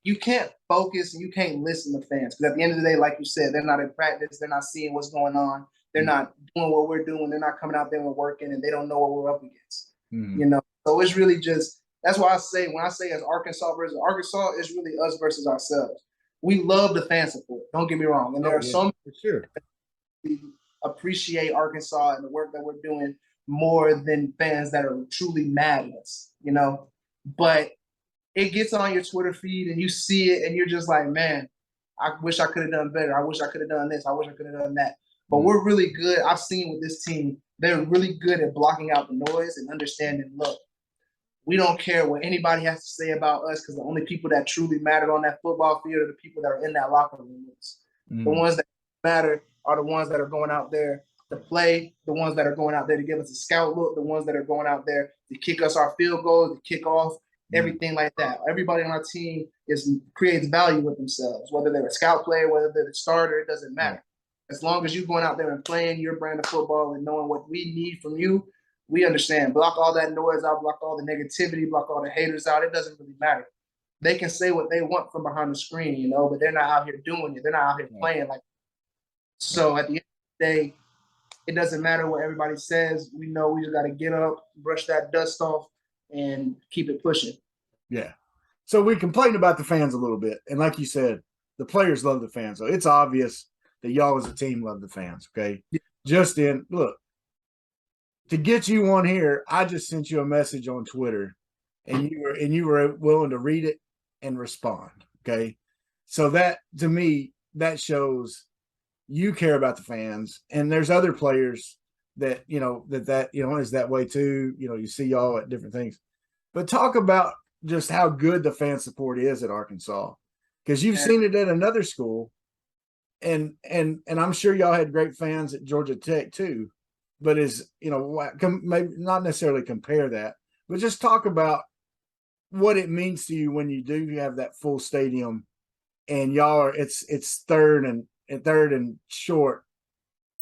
you can't focus and you can't listen to fans because at the end of the day, like you said, they're not in practice. They're not seeing what's going on. They're not doing what we're doing. They're not coming out there and working, and they don't know what we're up against. You know, so it's really just that's why I say when I say as Arkansas versus Arkansas, it's really us versus ourselves. We love the fan support. Don't get me wrong, and there are some we appreciate Arkansas and the work that we're doing more than fans that are truly mad at us. You know, but it gets on your Twitter feed and you see it and you're just like, man, I wish I could have done better. I wish I could have done this. I wish I could have done that. But we're really good. I've seen with this team, they're really good at blocking out the noise and understanding, look, we don't care what anybody has to say about us because the only people that truly mattered on that football field are the people that are in that locker room. The ones that matter are the ones that are going out there to play, the ones that are going out there to give us a scout look, the ones that are going out there to kick us our field goals, to kick off, everything like that. Everybody on our team creates value with themselves, whether they're a scout player, whether they're the starter, it doesn't matter. As long as you're going out there and playing your brand of football and knowing what we need from you, we understand. Block all that noise out, block all the negativity, block all the haters out. It doesn't really matter. They can say what they want from behind the screen, you know, but they're not out here doing it. They're not out here playing like. So at the end of the day, it doesn't matter what everybody says. We know we just got to get up, brush that dust off, and keep it pushing. Yeah. So we complained about the fans a little bit. And like you said, the players love the fans. So it's obvious that y'all as a team love the fans, okay? Yeah. Justin, look, to get you on here, I just sent you a message on Twitter, and you were willing to read it and respond, okay? So that, to me, that shows you care about the fans, and there's other players that, you know, that you know, is that way too. You know, you see y'all at different things. But talk about just how good the fan support is at Arkansas, because you've seen it at another school, and I'm sure y'all had great fans at Georgia Tech too. But is, you know, maybe not necessarily compare that, but just talk about what it means to you when you do have that full stadium, and y'all are it's third and short,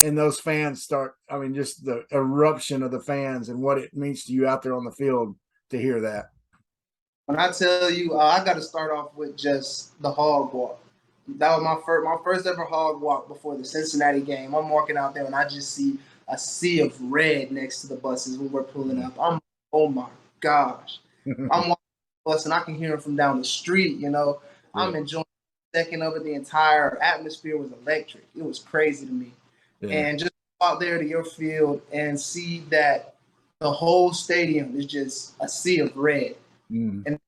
and those fans start. I mean, just the eruption of the fans and what it means to you out there on the field to hear that. When I tell you, I got to start off with just the hog walk. That was my first ever hog walk before the Cincinnati game. I'm walking out there and I just see a sea of red next to the buses when we're pulling up. Oh my gosh. I'm walking the bus and I can hear them from down the street, you know. Yeah. I'm enjoying the second of it. The entire atmosphere was electric. It was crazy to me. Yeah. And just go out there to your field and see that the whole stadium is just a sea of red. And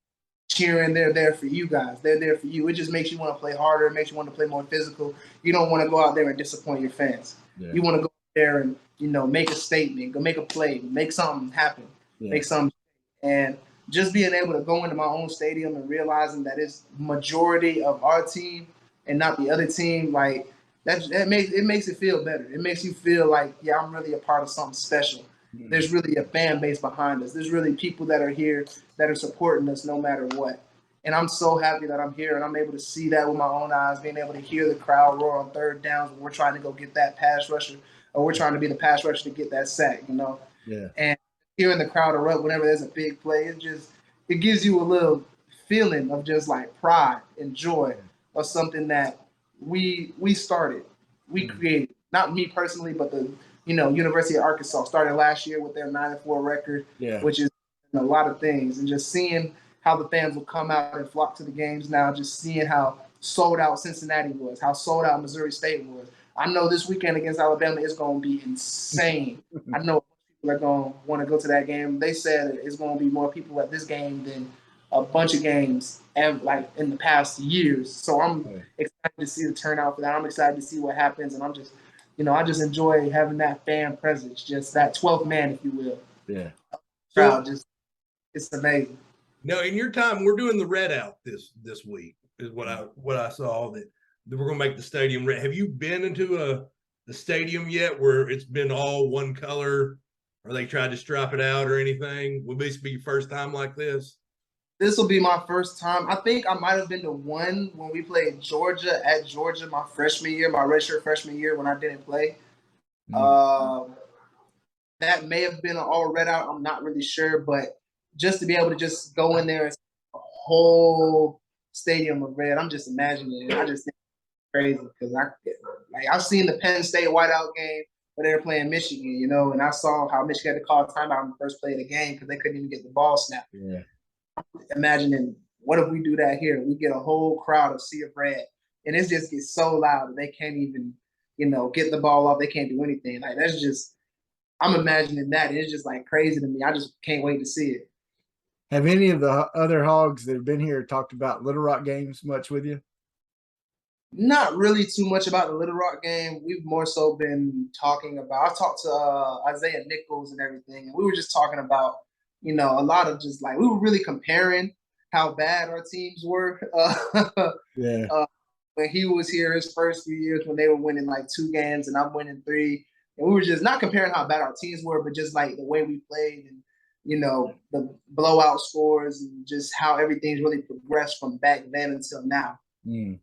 cheering, they're there for you guys. They're there for you. It just makes you want to play harder. It makes you want to play more physical. You don't want to go out there and disappoint your fans. Yeah. You want to go there and, you know, make a statement, go make a play, make something happen, make something. And just being able to go into my own stadium and realizing that it's majority of our team and not the other team, like that makes it feel better. It makes you feel like, yeah, I'm really a part of something special. There's really a fan base behind us. There's really people that are here that are supporting us no matter what. And I'm so happy that I'm here and I'm able to see that with my own eyes, being able to hear the crowd roar on third downs when we're trying to go get that pass rusher, or we're trying to be the pass rusher to get that sack, you know? Yeah. And hearing the crowd erupt whenever there's a big play, it gives you a little feeling of just like pride and joy of something that we started, we created. Not me personally, but the University of Arkansas started last year with their 9-4 record, which is a lot of things. And just seeing how the fans will come out and flock to the games now, just seeing how sold out Cincinnati was, how sold out Missouri State was. I know this weekend against Alabama is going to be insane. I know people are going to want to go to that game. They said it's going to be more people at this game than a bunch of games like in the past years. So I'm excited to see the turnout for that. I'm excited to see what happens. And I'm just, I just enjoy having that fan presence, just that 12th man, if you will. Yeah. Crowd, it's amazing. No, in your time, we're doing the red out this week is what I saw that we're going to make the stadium red. Have you been into the stadium yet where it's been all one color, or they tried to stripe it out or anything? Will this be your first time like this? This will be my first time. I think I might have been to one when we played Georgia at Georgia my freshman year, my redshirt freshman year when I didn't play. That may have been an all red out. I'm not really sure, but just to be able to just go in there and see a whole stadium of red, I'm just imagining it. I just think it's crazy because I've seen the Penn State whiteout game where they were playing Michigan, and I saw how Michigan had to call timeout in the first play of the game because they couldn't even get the ball snapped. Yeah. Imagining what if we do that here? We get a whole crowd of sea of red, and it just gets so loud that they can't even, get the ball off. They can't do anything. Like that's just, I'm imagining that. It's just like crazy to me. I just can't wait to see it. Have any of the other Hogs that have been here talked about Little Rock games much with you? Not really too much about the Little Rock game. We've more so been talking about. I talked to Isaiah Nichols and everything, and we were just talking about, a lot of just like we were really comparing how bad our teams were. Yeah. When he was here his first few years when they were winning like 2 games and I'm winning 3. And we were just not comparing how bad our teams were, but just like the way we played and, the blowout scores and just how everything's really progressed from back then until now. Mm.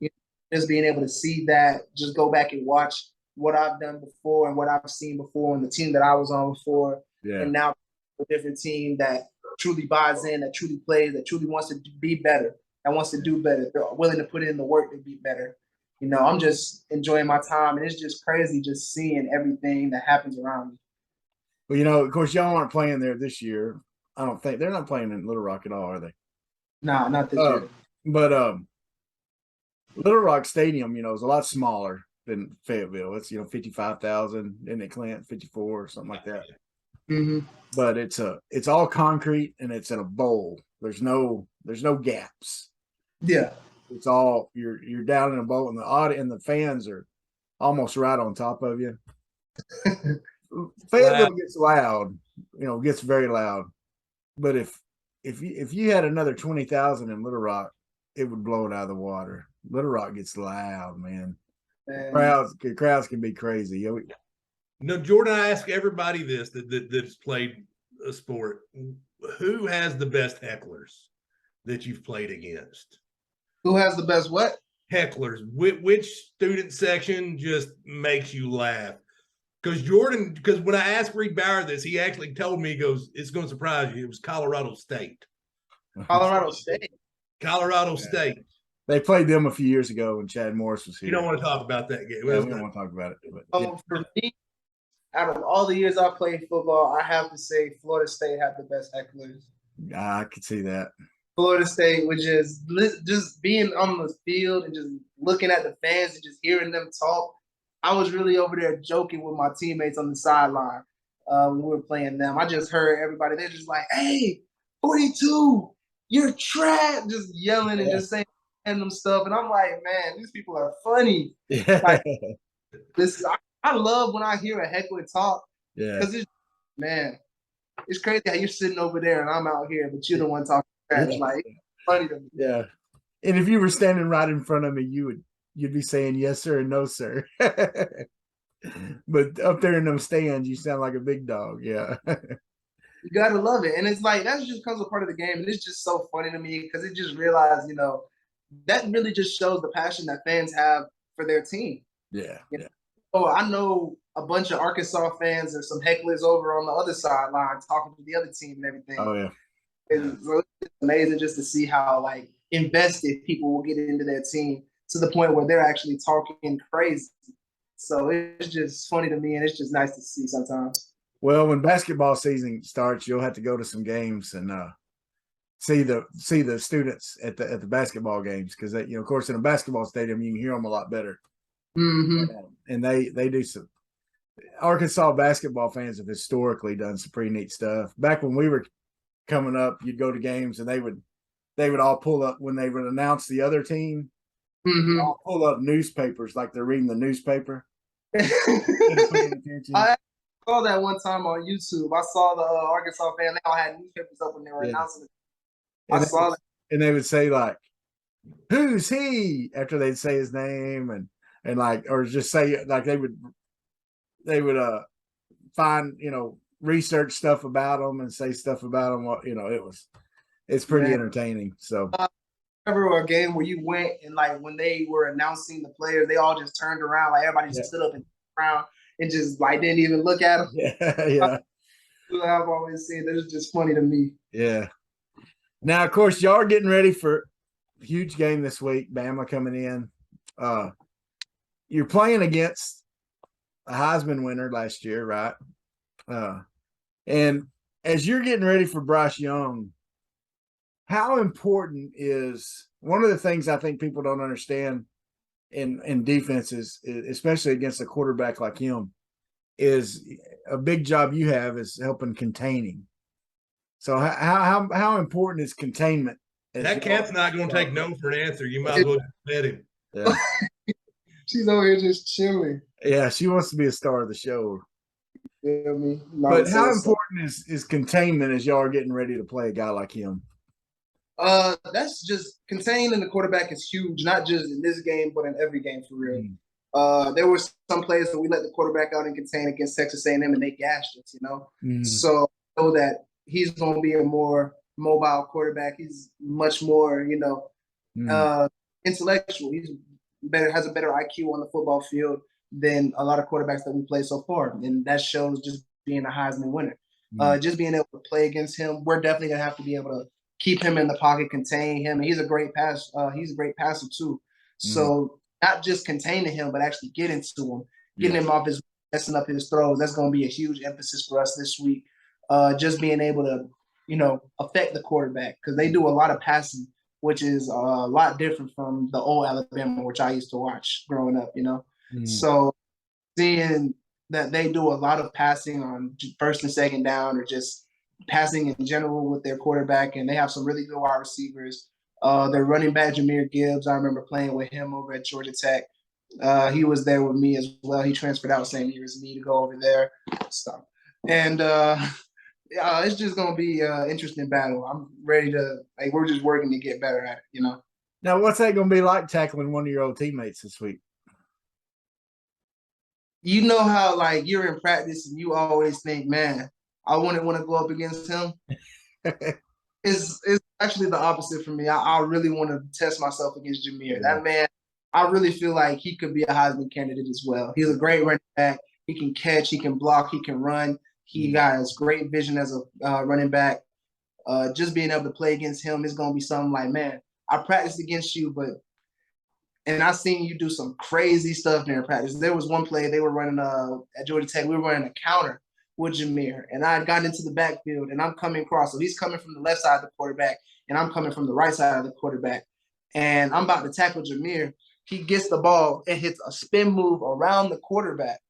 Just being able to see that, just go back and watch what I've done before and what I've seen before and the team that I was on before. Yeah. And now a different team that truly buys in, that truly plays, that truly wants to be better, that wants to do better. They're willing to put in the work to be better. I'm just enjoying my time, and it's just crazy just seeing everything that happens around me. Well, of course, y'all aren't playing there this year. I don't think they're not playing in Little Rock at all, are they? Nah, not this year. But Little Rock Stadium, is a lot smaller than Fayetteville. It's 55,000, isn't it, Clint? 54 or something like that. Mm-hmm. But it's all concrete and it's in a bowl. There's no gaps. Yeah. It's all you're down in a bowl, and the fans are almost right on top of you. Fayetteville gets loud, gets very loud. But if you had another 20,000 in Little Rock, it would blow it out of the water. Little Rock gets loud, man. Crowds can be crazy. Jordan, I ask everybody this that's played a sport: who has the best hecklers that you've played against? Who has the best what? Hecklers. Which student section just makes you laugh? Because when I asked Reed Bauer this, he actually told me, he goes, it's going to surprise you. It was Colorado State. Colorado State. Colorado State. They played them a few years ago when Chad Morris was here. You don't want to talk about that game. Yeah, we don't want to talk about it. But, For me, out of all the years I played football, I have to say Florida State had the best hecklers. I could see that. Florida State was just being on the field and just looking at the fans and just hearing them talk. I was really over there joking with my teammates on the sideline when we were playing them. I just heard everybody, they're just like, hey, 42, you're trash, just yelling and just saying random stuff. And I'm like, man, these people are funny. Yeah. Like, I love when I hear a heckler talk. Yeah. Because it's crazy how you're sitting over there and I'm out here, but you're the one talking trash. Yeah. Like, it's funny to me. Yeah. And if you were standing right in front of me, you'd be saying yes sir and no sir. But up there in them stands, you sound like a big dog. Yeah. You gotta love it. And it's like that just comes a part of the game. And it's just so funny to me because it just realized, that really just shows the passion that fans have for their team. Yeah. Yeah. Oh, I know a bunch of Arkansas fans and some hecklers over on the other sideline talking to the other team and everything. Oh yeah. It's amazing just to see how invested people will get into their team to the point where they're actually talking crazy. So it's just funny to me, and it's just nice to see sometimes. Well, when basketball season starts, you'll have to go to some games and see the students at the basketball games because of course in a basketball stadium you can hear them a lot better. Mm-hmm. And they do some. Arkansas basketball fans have historically done some pretty neat stuff. Back when we were coming up, you'd go to games and they would all pull up when they would announce the other team. Mm-hmm. All pull up newspapers like they're reading the newspaper. I saw that one time on YouTube. I saw the Arkansas fan. They all had newspapers up when they were announcing it. I saw that. And they would say like, "Who's he?" after they'd say his name and or just say like they would find research stuff about them and say stuff about them. It's pretty entertaining. So. Ever a game where you went and when they were announcing the players, they all just turned around, everybody just stood up and around and just didn't even look at them. Yeah. I've always seen that. It's just funny to me. Yeah. Now, of course, y'all are getting ready for a huge game this week. Bama coming in. You're playing against a Heisman winner last year, right? And as you're getting ready for Bryce Young, how important is one of the things I think people don't understand in defenses, especially against a quarterback like him, is a big job you have is helping containing. So how important is containment? That cat's not going to take no for an answer. You might as well bet him. Yeah. She's over here just chilling. Yeah, she wants to be a star of the show. You feel me? No, But so how it's- important is containment as y'all are getting ready to play a guy like him? That's just containing the quarterback is huge, not just in this game, but in every game for real. There were some plays that we let the quarterback out and contain against Texas A&M, and they gashed us, you know. So I know that he's going to be a more mobile quarterback. He's much more, you know, intellectual. He's better, has a better IQ on the football field than a lot of quarterbacks that we played so far, and that shows just being a Heisman winner. Just being able to play against him, we're definitely gonna have to be able to keep him in the pocket, contain him. And he's a great pass. He's a great passer too. So not just containing him, but actually getting to him, getting him off his, messing up his throws. That's going to be a huge emphasis for us this week. Just being able to, you know, affect the quarterback because they do a lot of passing, which is a lot different from the old Alabama, which I used to watch growing up. You know, so seeing that they do a lot of passing on first and second down, or just passing in general with their quarterback, and they have some really good wide receivers. Their running back, Jahmyr Gibbs, I remember playing with him over at Georgia Tech. He was there with me as well. He transferred out same year as me to go over there. So, and it's just going to be an interesting battle. I'm ready to, like, we're just working to get better at it, you know? Now, what's that going to be like tackling one of your old teammates this week? You know how, like, you're in practice and you always think, man, I wouldn't want to go up against him. It's actually the opposite for me. I really want to test myself against Jahmyr. That man, I really feel like he could be a Heisman candidate as well. He's a great running back. He can catch, he can block, he can run. He has great vision as a running back. Just being able to play against him is going to be something like, man, I practiced against you, and I seen you do some crazy stuff during practice. There was one play they were running at Georgia Tech. We were running a counter with Jahmyr, and I had gotten into the backfield, and I'm coming across. So he's coming from the left side of the quarterback, and I'm coming from the right side of the quarterback. And I'm about to tackle Jahmyr. He gets the ball and hits a spin move around the quarterback.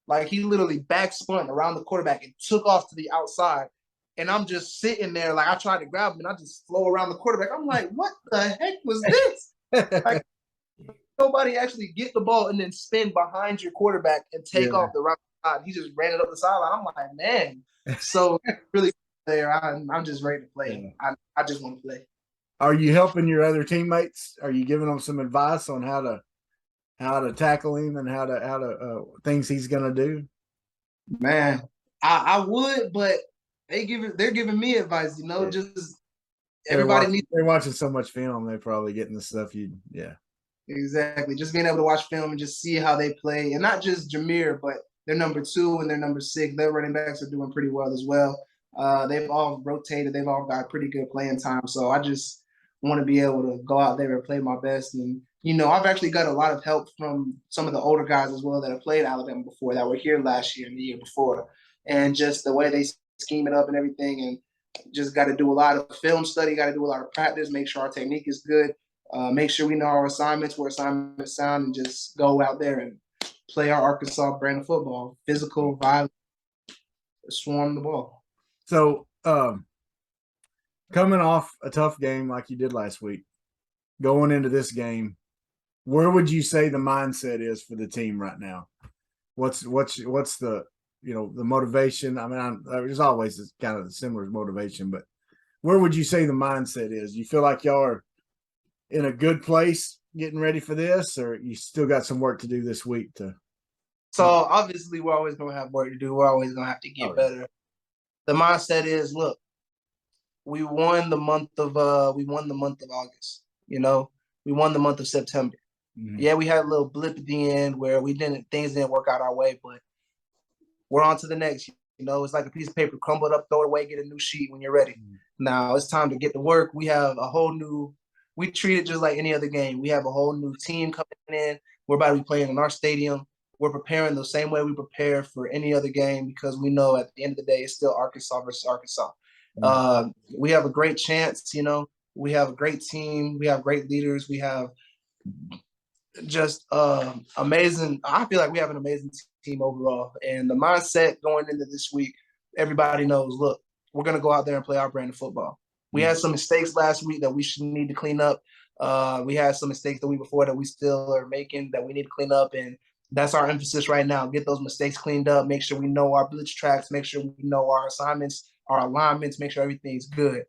Like, he literally back spun around the quarterback and took off to the outside. And I'm just sitting there, like, I tried to grab him, and I just flow around the quarterback. I'm like, what the heck was this? Like, nobody actually get the ball and then spin behind your quarterback and take off the right side. He just ran it up the sideline. I'm like, man. So really there, I'm just ready to play. I just want to play. Are you helping your other teammates? Are you giving them some advice on how to tackle him and how to things he's gonna do? Man, I would, but they're giving me advice, you know, just everybody they're watching so much film, they're probably getting the stuff Exactly. Just being able to watch film and just see how they play. And not just Jahmyr, but their number 2 and their number 6. Their running backs are doing pretty well as well. They've all rotated. They've all got pretty good playing time. So I just want to be able to go out there and play my best. And, you know, I've actually got a lot of help from some of the older guys as well that have played Alabama before, that were here last year and the year before. And just the way they scheme it up and everything. And just got to do a lot of film study, got to do a lot of practice, make sure our technique is good. Make sure we know our assignments, where assignments sound, and just go out there and play our Arkansas brand of football. Physical, violent, swarm the ball. So coming off a tough game like you did last week, going into this game, where would you say the mindset is for the team right now? What's the, you know, the motivation? I mean, there's always this kind of similar motivation, but where would you say the mindset is? You feel like y'all are in a good place getting ready for this, or you still got some work to do this week to? So obviously we're always going to have work to do. We're always going to have to get better. The mindset is, look, we won the month of August, you know, we won the month of September. Yeah, we had a little blip at the end where things didn't work out our way, but we're on to the next. You know, it's like a piece of paper, crumble it up, throw it away, get a new sheet when you're ready. Now it's time to get to work. We have we treat it just like any other game. We have a whole new team coming in. We're about to be playing in our stadium. We're preparing the same way we prepare for any other game, because we know at the end of the day, it's still Arkansas versus Arkansas. We have a great chance, you know. We have a great team. We have great leaders. We have just amazing. I feel like we have an amazing team overall. And the mindset going into this week, everybody knows, look, we're going to go out there and play our brand of football. We had some mistakes last week that we should need to clean up. We had some mistakes the week before that we still are making that we need to clean up, and that's our emphasis right now. Get those mistakes cleaned up. Make sure we know our blitz tracks. Make sure we know our assignments, our alignments. Make sure everything's good.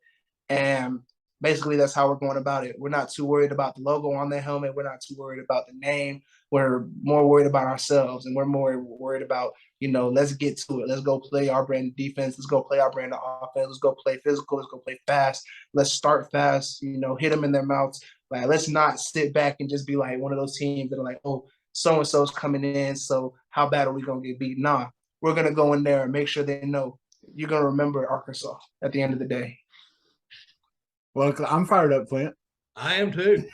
And basically, that's how we're going about it. We're not too worried about the logo on the helmet. We're not too worried about the name. We're more worried about ourselves, and we're more worried about, let's get to it. Let's go play our brand of defense. Let's go play our brand of offense. Let's go play physical. Let's go play fast. Let's start fast, hit them in their mouths. Like, let's not sit back and just be like one of those teams that are like, oh, so-and-so's coming in, so how bad are we going to get beat? Nah, we're going to go in there and make sure they know you're going to remember Arkansas at the end of the day. Well, I'm fired up, Clint. I am too.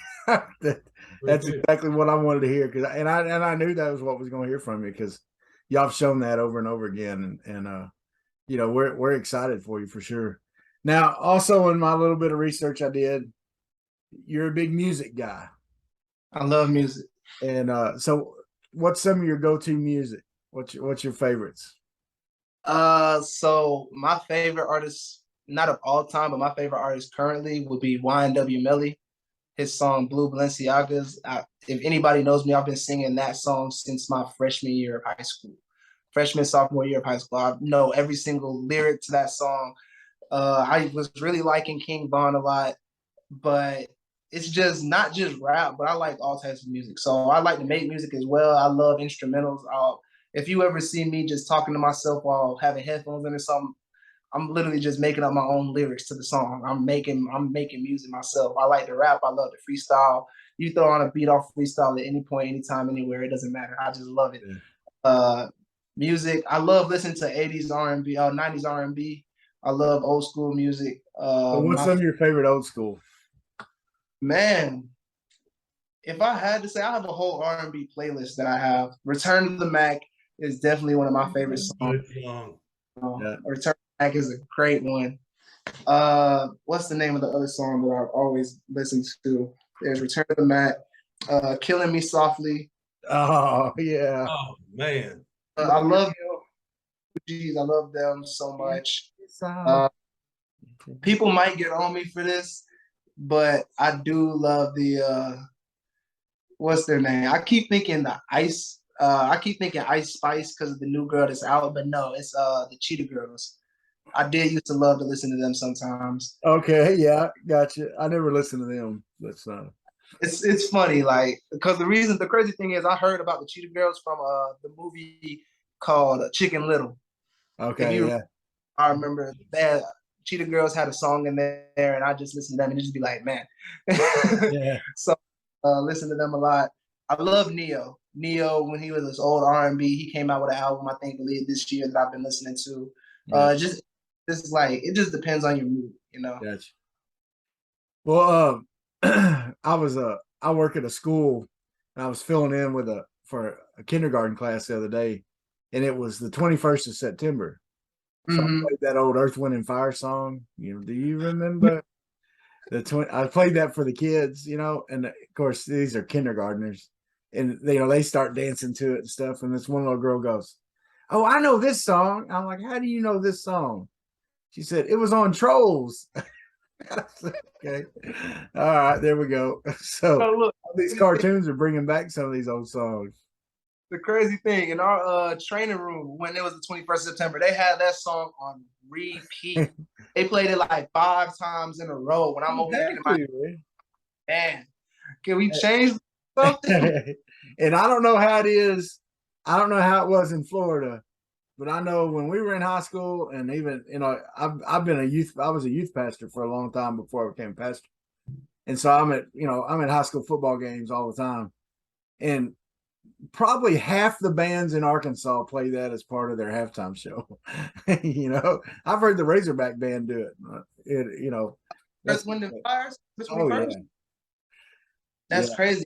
That's exactly what I wanted to hear, because I knew that was what was going to hear from you, because y'all have shown that over and over again, and we're excited for you for sure. Now, also in my little bit of research I did, you're a big music guy. I love music. And so what's some of your go-to music? What's your favorites? So my favorite artist, not of all time, but my favorite artist currently would be YNW Melly. His song Blue Balenciagas. If anybody knows me, I've been singing that song since my freshman year of high school. Sophomore year of high school. I know every single lyric to that song. I was really liking King Von a lot, but it's just not just rap, but I like all types of music. So I like to make music as well. I love instrumentals. If you ever see me just talking to myself while having headphones in or something, I'm literally just making up my own lyrics to the song. I'm making music myself. I like to rap. I love to freestyle. You throw on a beat off freestyle at any point, anytime, anywhere. It doesn't matter. I just love it. Music. I love listening to 80s R&B, 90s R&B. I love old school music. What's some of your favorite old school? Man, if I had to say, I have a whole R&B playlist that I have. Return to the Mac is definitely one of my favorite songs. Return to the Mac is a great one. What's the name of the other song that I've always listened to? There's Return to the Mac, Killing Me Softly. Oh, yeah. Oh, man. I love them. I love them so much. People might get on me for this, but I do love the what's their name? I keep thinking Ice Spice because of the new girl that's out, but no, it's the Cheetah Girls. I did used to love to listen to them sometimes. Okay, yeah, gotcha. I never listened to them. That's it's funny, like, because the crazy thing is I heard about the Cheetah Girls from the movie called Chicken Little. Okay, yeah. I remember that Cheetah Girls had a song in there, and I just listened to them and just be like, man. Yeah. So listen to them a lot. I love Neo. Neo, when he was this old R&B, he came out with an album, I think, this year that I've been listening to. Just it just depends on your mood, Gotcha. Well, I work at a school, and I was filling in for a kindergarten class the other day, and it was the 21st of September. So I played that old Earth, Wind, and Fire song. Do you remember? I played that for the kids, and of course these are kindergartners, and they start dancing to it and stuff. And this one little girl goes, "Oh, I know this song." I'm like, "How do you know this song?" She said, "It was on Trolls." Okay, all right, there we go. So look, these cartoons are bringing back some of these old songs. The crazy thing, in our training room, when it was the 21st of September, they had that song on repeat. They played it like 5 times in a row. When I'm over there, man, can we change something? And I don't know how it is. I don't know how it was in Florida, but I know when we were in high school, and even I was a youth pastor for a long time before I became a pastor, and so I'm at high school football games all the time, and probably half the bands in Arkansas play that as part of their halftime show. I've heard the Razorback band do it. Earth, Wind, and Fire. Yeah. That's crazy.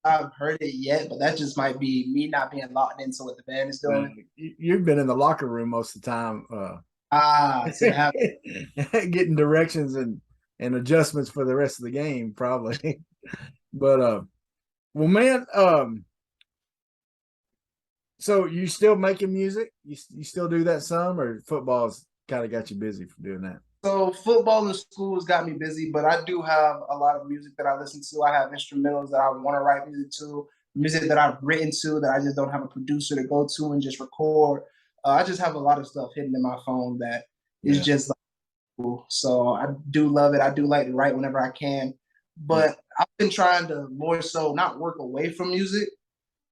I've heard it yet, but that just might be me not being locked into what the band is doing. You've been in the locker room most of the time. Getting directions and adjustments for the rest of the game, probably. But well, man, so you still making music? You still do that some, or football's kind of got you busy for doing that? So football in school has got me busy, but I do have a lot of music that I listen to. I have instrumentals that I want to write music to, music that I've written to that I just don't have a producer to go to and just record. I just have a lot of stuff hidden in my phone that is just like cool. So I do love it. I do like to write whenever I can, but I've been trying to more so not work away from music,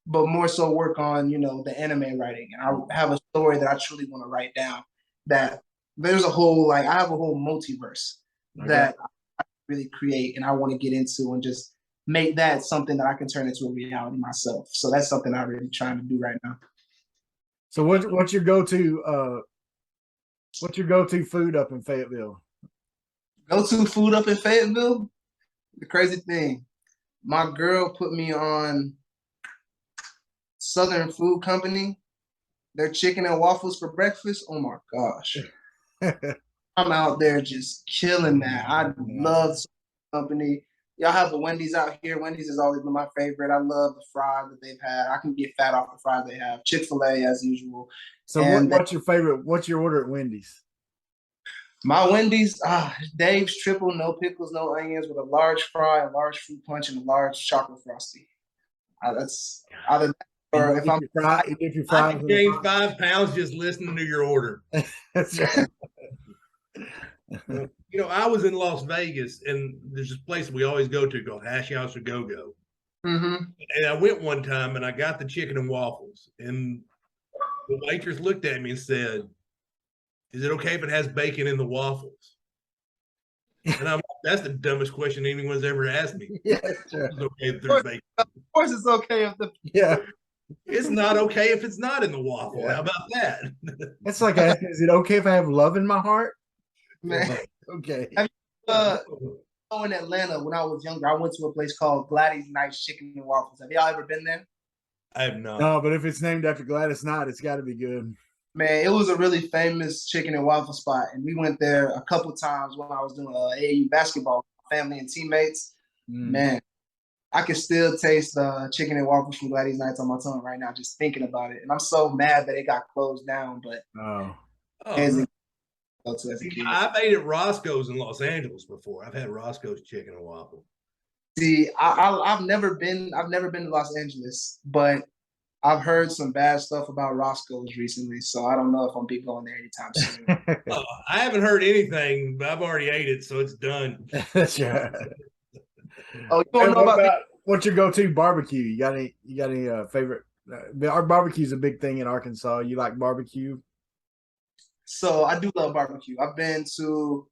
but more so work on, the anime writing. And I have a story that I truly want to write down that there's a whole, I have a whole multiverse that I really create and I want to get into and just make that something that I can turn into a reality myself. So that's something I'm really trying to do right now. So what's your go-to food up in Fayetteville? Go-to food up in Fayetteville? The crazy thing, my girl put me on Southern Food Company. Their chicken and waffles for breakfast. Oh my gosh. I'm out there just killing that. I love company. Y'all have the Wendy's out here. Wendy's has always been my favorite. I love the fries that they've had. I can get fat off the fries they have. Chick-fil-A as usual. So what's your favorite? What's your order at Wendy's? My Wendy's, Dave's triple, no pickles, no onions, with a large fry, a large fruit punch, and a large chocolate frosty. That's either that or if I can gain 5 pounds just listening to your order. That's right. I was in Las Vegas, and there's this place we always go to called Hash House or Go-Go. Mm-hmm. And I went one time, and I got the chicken and waffles. And the waitress looked at me and said, "Is it okay if it has bacon in the waffles?" And I'm like, that's the dumbest question anyone's ever asked me. Yeah, sure. It's okay if there's bacon. Of course it's okay if It's not okay if it's not in the waffle. Yeah. How about that? That's like asking, is it okay if I have love in my heart? Man. Okay. In Atlanta, when I was younger, I went to a place called Gladys Knight's Chicken and Waffles. Have y'all ever been there? I have not. No, but if it's named after Gladys Knight, it's got to be good. Man, it was a really famous chicken and waffle spot, and we went there a couple times when I was doing AAU basketball, family and teammates. Man, I can still taste the chicken and waffles from Gladys Knight's on my tongue right now, just thinking about it. And I'm so mad that it got closed down, but I've ate at Roscoe's in Los Angeles before. I've had Roscoe's chicken and waffle. See, I've never been to Los Angeles, but I've heard some bad stuff about Roscoe's recently, so I don't know if I'll be going there anytime soon. I haven't heard anything, but I've already ate it, so it's done. That's right. Oh, you don't know about what's your go-to barbecue? You got any favorite? Our barbecue's a big thing in Arkansas. You like barbecue? So I do love barbecue. I've been to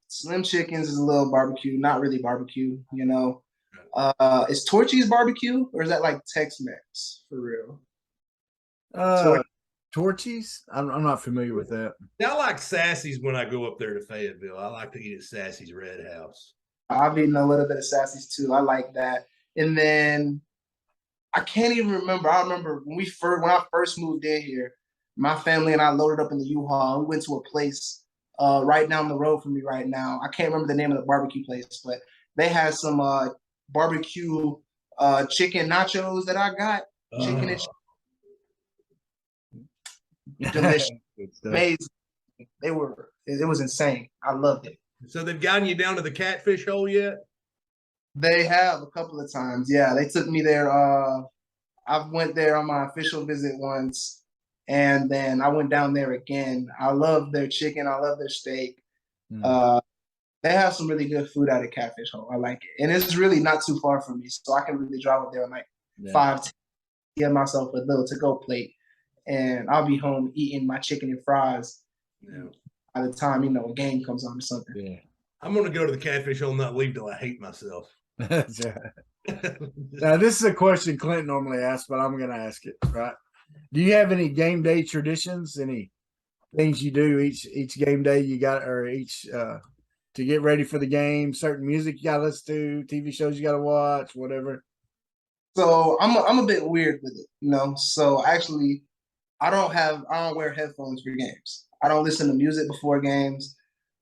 Slim Chickens is a little barbecue, not really barbecue, Is Torchy's barbecue, or is that like Tex-Mex for real? Torchy's? I'm not familiar with that. I like Sassy's when I go up there to Fayetteville. I like to eat at Sassy's Red House. I've eaten a little bit of Sassy's too. I like that. And then I can't even remember. I remember when I first moved in here, my family and I loaded up in the U-Haul. We went to a place right down the road from me right now. I can't remember the name of the barbecue place, but they had some barbecue chicken nachos that I got. Chicken and delicious. Amazing. It was insane. I loved it. So they've gotten you down to the Catfish Hole yet? They have a couple of times. Yeah, they took me there. I went there on my official visit once, and then I went down there again. I love their chicken. I love their steak. They have some really good food out at Catfish Hole. I like it. And it's really not too far from me, so I can really drive up there in like 5 to get myself a little to-go plate, and I'll be home eating my chicken and fries by the time, a game comes on or something. Yeah. I'm going to go to the Catfish Hole and not leave till I hate myself. Now, this is a question Clint normally asks, but I'm going to ask it, right? Do you have any game day traditions, any things you do each game day you got, or each to get ready for the game, certain music you got to listen to, TV shows you got to watch, whatever? So I'm a bit weird with it, So actually, I don't wear headphones for games. I don't listen to music before games.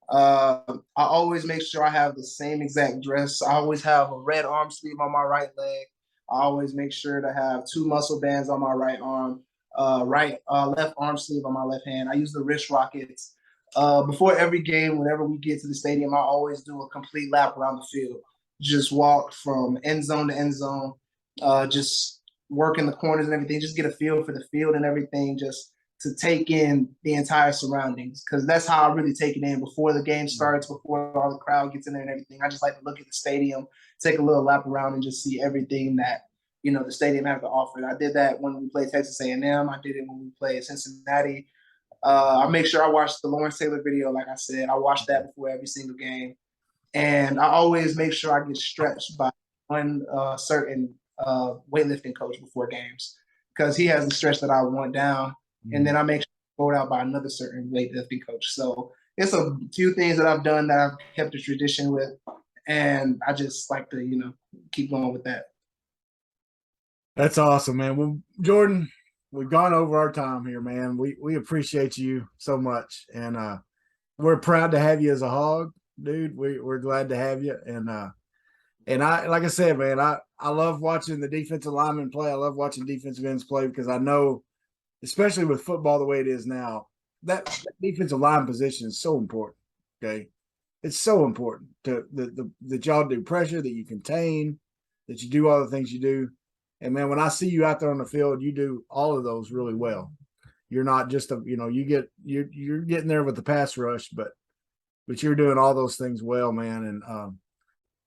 I always make sure I have the same exact dress. I always have a red arm sleeve on my right leg. I always make sure to have 2 muscle bands on my right arm, left arm sleeve on my left hand. I use the wrist rockets. before every game, whenever we get to the stadium, I always do a complete lap around the field. Just walk from end zone to end zone, just work in the corners and everything, just get a feel for the field and everything, just to take in the entire surroundings. Because that's how I really take it in before the game starts, before all the crowd gets in there and everything. I just like to look at the stadium, take a little lap around and just see everything that, the stadium has to offer. I did that when we played Texas A&M. I did it when we played Cincinnati. I make sure I watch the Lawrence Taylor video. Like I said, I watch that before every single game. And I always make sure I get stretched by one certain weightlifting coach before games, because he has the stretch that I want down. And then I make sure I go out by another certain weightlifting coach. So it's a few things that I've done that I've kept a tradition with. And I just like to, keep going with that. That's awesome, man. Well, Jordan, we've gone over our time here, man. We appreciate you so much. And we're proud to have you as a hog, dude. We're glad to have you. And I, like I said, man, I love watching the defensive linemen play. I love watching defensive ends play, because I know, especially with football the way it is now, that defensive line position is so important. Okay. It's so important that y'all do pressure, that you contain, that you do all the things you do. And man, when I see you out there on the field, you do all of those really well. You're not just you're getting there with the pass rush, but you're doing all those things well, man. And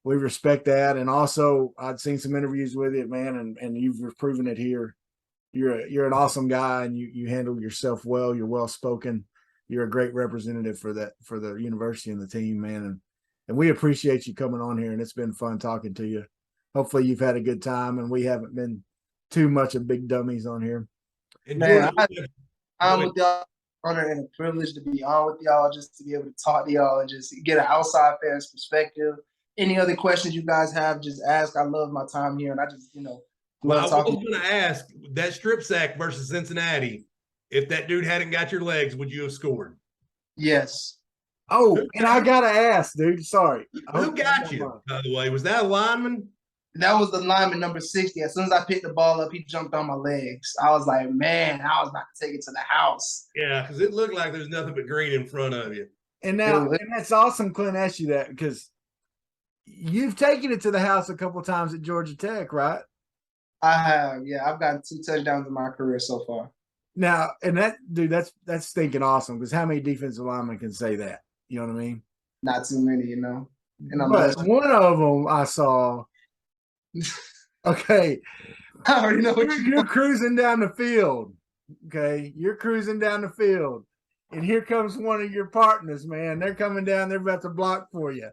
we respect that. And also, I'd seen some interviews with you, man, and you've proven it here. You're an awesome guy, and you handle yourself well. You're well spoken. You're a great representative for the university and the team, man. And we appreciate you coming on here, and it's been fun talking to you. Hopefully you've had a good time, and we haven't been too much of big dummies on here. And Man, Jordan, I'm with y'all. Honor and a privilege to be on with y'all, just to be able to talk to y'all and just get an outside fan's perspective. Any other questions you guys have, just ask. I love my time here, and I just, well, love I was talking. going to ask, that strip sack versus Cincinnati, if that dude hadn't got your legs, would you have scored? Yes. Oh, and I gotta ask, dude. Sorry. Who got you, by the way? Was that a lineman? That was the lineman number 60. As soon as I picked the ball up, he jumped on my legs. I was like, man, I was about to take it to the house. Yeah, because it looked like there's nothing but green in front of you. And that's awesome. Clint asked you that, because you've taken it to the house a couple of times at Georgia Tech, right? I have, yeah. I've gotten 2 touchdowns in my career so far. Now, and that's thinking awesome, because how many defensive linemen can say that? You know what I mean? Not too many, And But one of them I saw. Okay, I already know what you're cruising down the field. Okay, you're cruising down the field, and here comes one of your partners, man. They're coming down. They're about to block for you,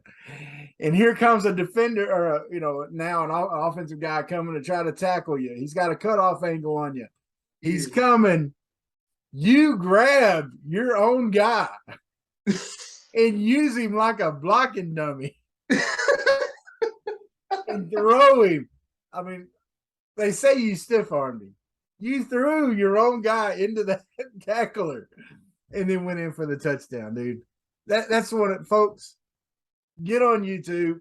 and here comes a defender, or now an offensive guy coming to try to tackle you. He's got a cutoff angle on you. He's coming. You grab your own guy and use him like a blocking dummy. And throw him. I mean, they say you stiff-armed him. You threw your own guy into that tackler and then went in for the touchdown, dude. That's what folks, get on YouTube,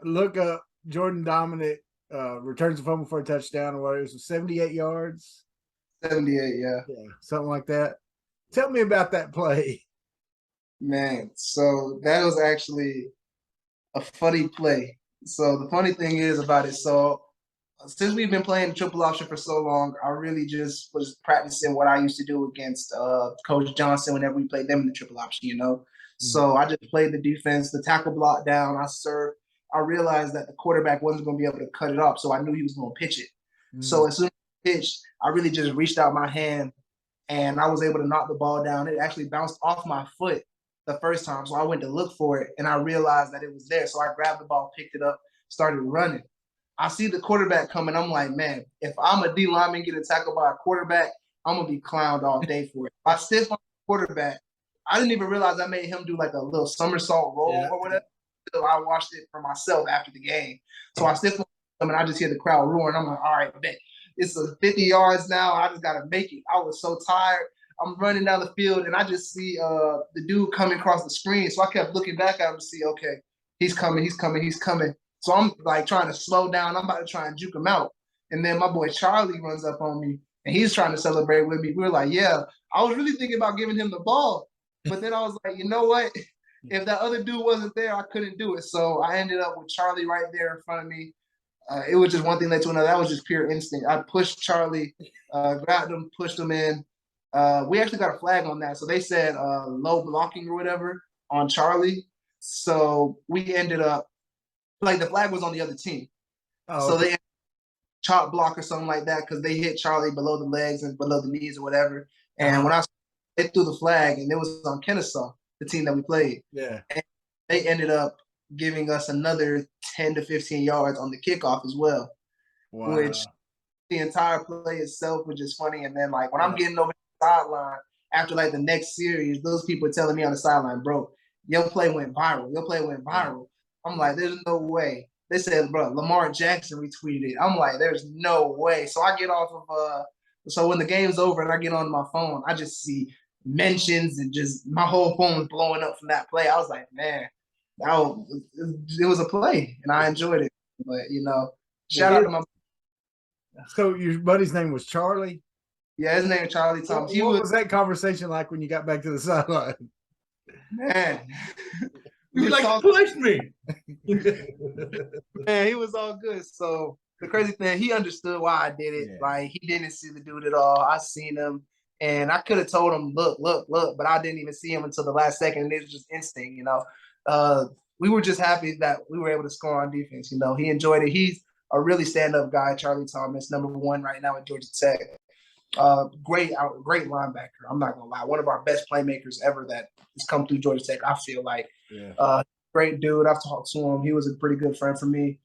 look up Jordan Domineck returns a fumble for a touchdown, or what it was, 78 yards. 78, yeah, something like that. Tell me about that play. Man, so that was actually a funny play. So the funny thing is about it, so since we've been playing triple option for so long, I really just was practicing what I used to do against Coach Johnson whenever we played them in the triple option, Mm-hmm. So I just played the defense, the tackle block down, I served. I realized that the quarterback wasn't going to be able to cut it off, so I knew he was going to pitch it. So as soon as he pitched, I really just reached out my hand, and I was able to knock the ball down. It actually bounced off my foot the first time, so I went to look for it, and I realized that it was there. So I grabbed the ball, picked it up, started running. I see the quarterback coming. I'm like, man, if I'm a D lineman getting tackled by a quarterback, I'm going to be clowned all day for it. If I stiff on the quarterback, I didn't even realize I made him do like a little somersault roll or whatever. So I watched it for myself after the game. So I stiff on him, and I just hear the crowd roaring. I'm like, all right, bet. It's a 50 yards now. I just got to make it. I was so tired. I'm running down the field, and I just see the dude coming across the screen. So I kept looking back at him to see, okay, he's coming. So I'm like trying to slow down. I'm about to try and juke him out. And then my boy Charlie runs up on me, and he's trying to celebrate with me. We were like, yeah, I was really thinking about giving him the ball. But then I was like, you know what? If that other dude wasn't there, I couldn't do it. So I ended up with Charlie right there in front of me. It was just one thing led to another. That was just pure instinct. I pushed Charlie, grabbed him, pushed him in. We actually got a flag on that. So they said low blocking or whatever on Charlie. So we ended up, like, the flag was on the other team. Oh, so okay. they chop block or something like that because they hit Charlie below the legs and below the knees or whatever. And when I threw the flag, and it was on Kennesaw, the team that we played. Yeah. And they ended up giving us another 10 to 15 yards on the kickoff as well. Wow. Which the entire play itself was just funny. And then, like, when I'm getting over the sideline after, like, the next series, those people are telling me on the sideline, bro, your play went viral. Your play went viral. I'm like, there's no way. They said, bro, Lamar Jackson retweeted it. I'm like, there's no way. So I get off of so when the game's over and I get on my phone, I just see mentions and just my whole phone was blowing up from that play. I was like, man, it was a play and I enjoyed it. But, you know, shout out to my. So your buddy's name was Charlie? Yeah, his name is Charlie Thomas. What was that conversation like when you got back to the sideline? Man, He like pushed me. Man, he was all good. So the crazy thing, he understood why I did it. Yeah. Like, he didn't see the dude at all. I seen him, and I could have told him, look, but I didn't even see him until the last second. And it was just instinct, you know. We were just happy that we were able to score on defense. You know, he enjoyed it. He's a really stand-up guy, Charlie Thomas, #1 right now at Georgia Tech. Great linebacker. I'm not gonna lie, one of our best playmakers ever that has come through Georgia Tech. I feel like, great dude. I've talked to him. He was a pretty good friend for me.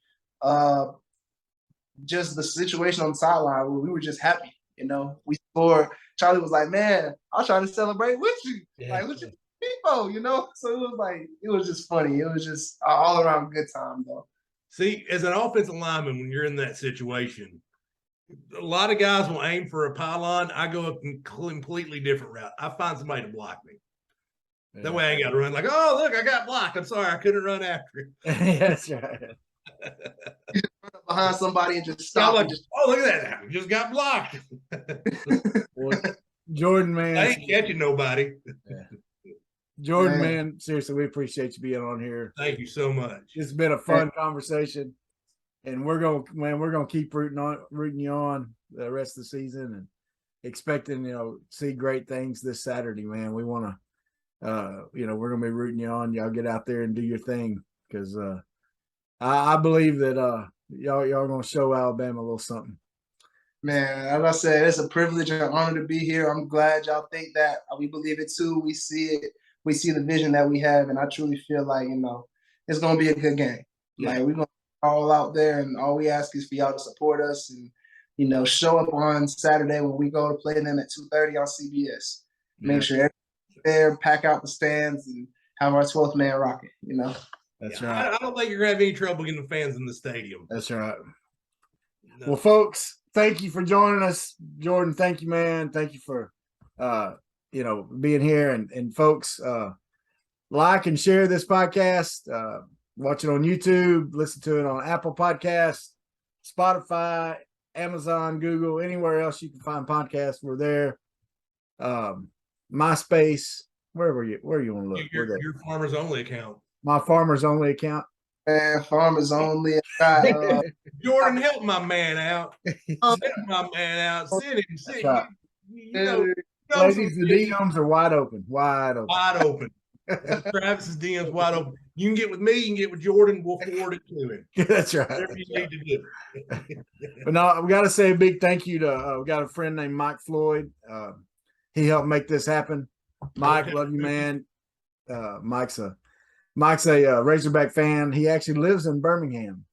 Just the situation on the sideline, we were just happy. You know, we scored. Charlie was like, "Man, I'll try to celebrate with you, like with your people." You know, so it was just funny. It was just all around good time, though. See, as an offensive lineman, when you're in that situation, a lot of guys will aim for a pylon. I go a completely different route. I find somebody to block me. That way I ain't got to run like, oh, look, I got blocked. I'm sorry, I couldn't run after him. That's right. You just run up behind somebody and just stop. Like, oh, look at that. I just got blocked. Well, Jordan, man. I ain't catching nobody. Jordan, man, seriously, we appreciate you being on here. Thank you so much. It's been a fun conversation. And we're gonna keep rooting you on the rest of the season and expecting, see great things this Saturday, man. We want to, we're gonna be rooting you on. Y'all get out there and do your thing because I believe that y'all gonna show Alabama a little something. Man, as I said, it's a privilege and an honor to be here. I'm glad y'all think that. We believe it too. We see it. We see the vision that we have, and I truly feel like it's gonna be a good game. Yeah. Like, we're gonna all out there, and all we ask is for y'all to support us and show up on Saturday when we go to play them at 2:30 on CBS. Make sure everyone's there, pack out the stands, and have our 12th man rocking. That's right. I don't think you're gonna have any trouble getting the fans in the stadium. That's right. No. Well, folks, thank you for joining us, Jordan. Thank you, man. Thank you for being here, and folks, like and share this podcast. Watch it on YouTube, listen to it on Apple Podcasts, Spotify, Amazon, Google, anywhere else you can find podcasts. We're there. MySpace, where you want to look? Your Farmers Only account. My Farmers Only account. Farmers Only. Jordan, help my man out. Help my man out. Send him. Right. Ladies, the DMs are wide open. Wide open. Travis's DM's wide open. You can get with me. You can get with Jordan. We'll forward it to him. That's right. Whatever you need to do. But no, we got to say a big thank you to. We got a friend named Mike Floyd. He helped make this happen. Mike, love you, man. Mike's a Razorback fan. He actually lives in Birmingham,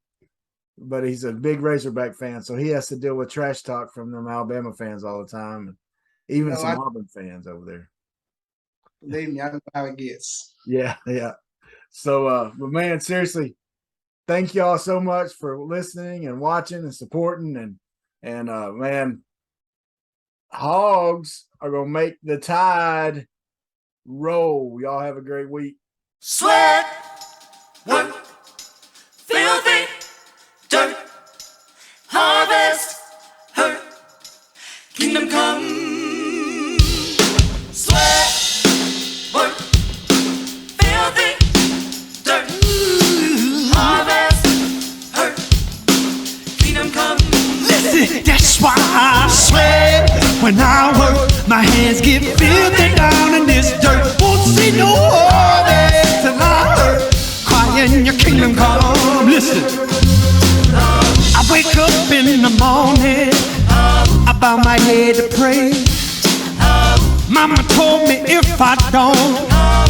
but he's a big Razorback fan, so he has to deal with trash talk from them Alabama fans all the time, and even some Auburn fans over there. Believe me, I know how it gets. Yeah. So, but man, seriously, thank y'all so much for listening and watching and supporting, and man, Hogs are gonna make the Tide roll. Y'all have a great week. Sweat, work, filthy, dirt, harvest, hurt, kingdom come. Sweat, work, when I work, my hands get filthy down in this dirt. Won't see no heartache till I hurt. Crying your kingdom come. Listen, I wake up in the morning, I bow my head to pray. Mama told me if I don't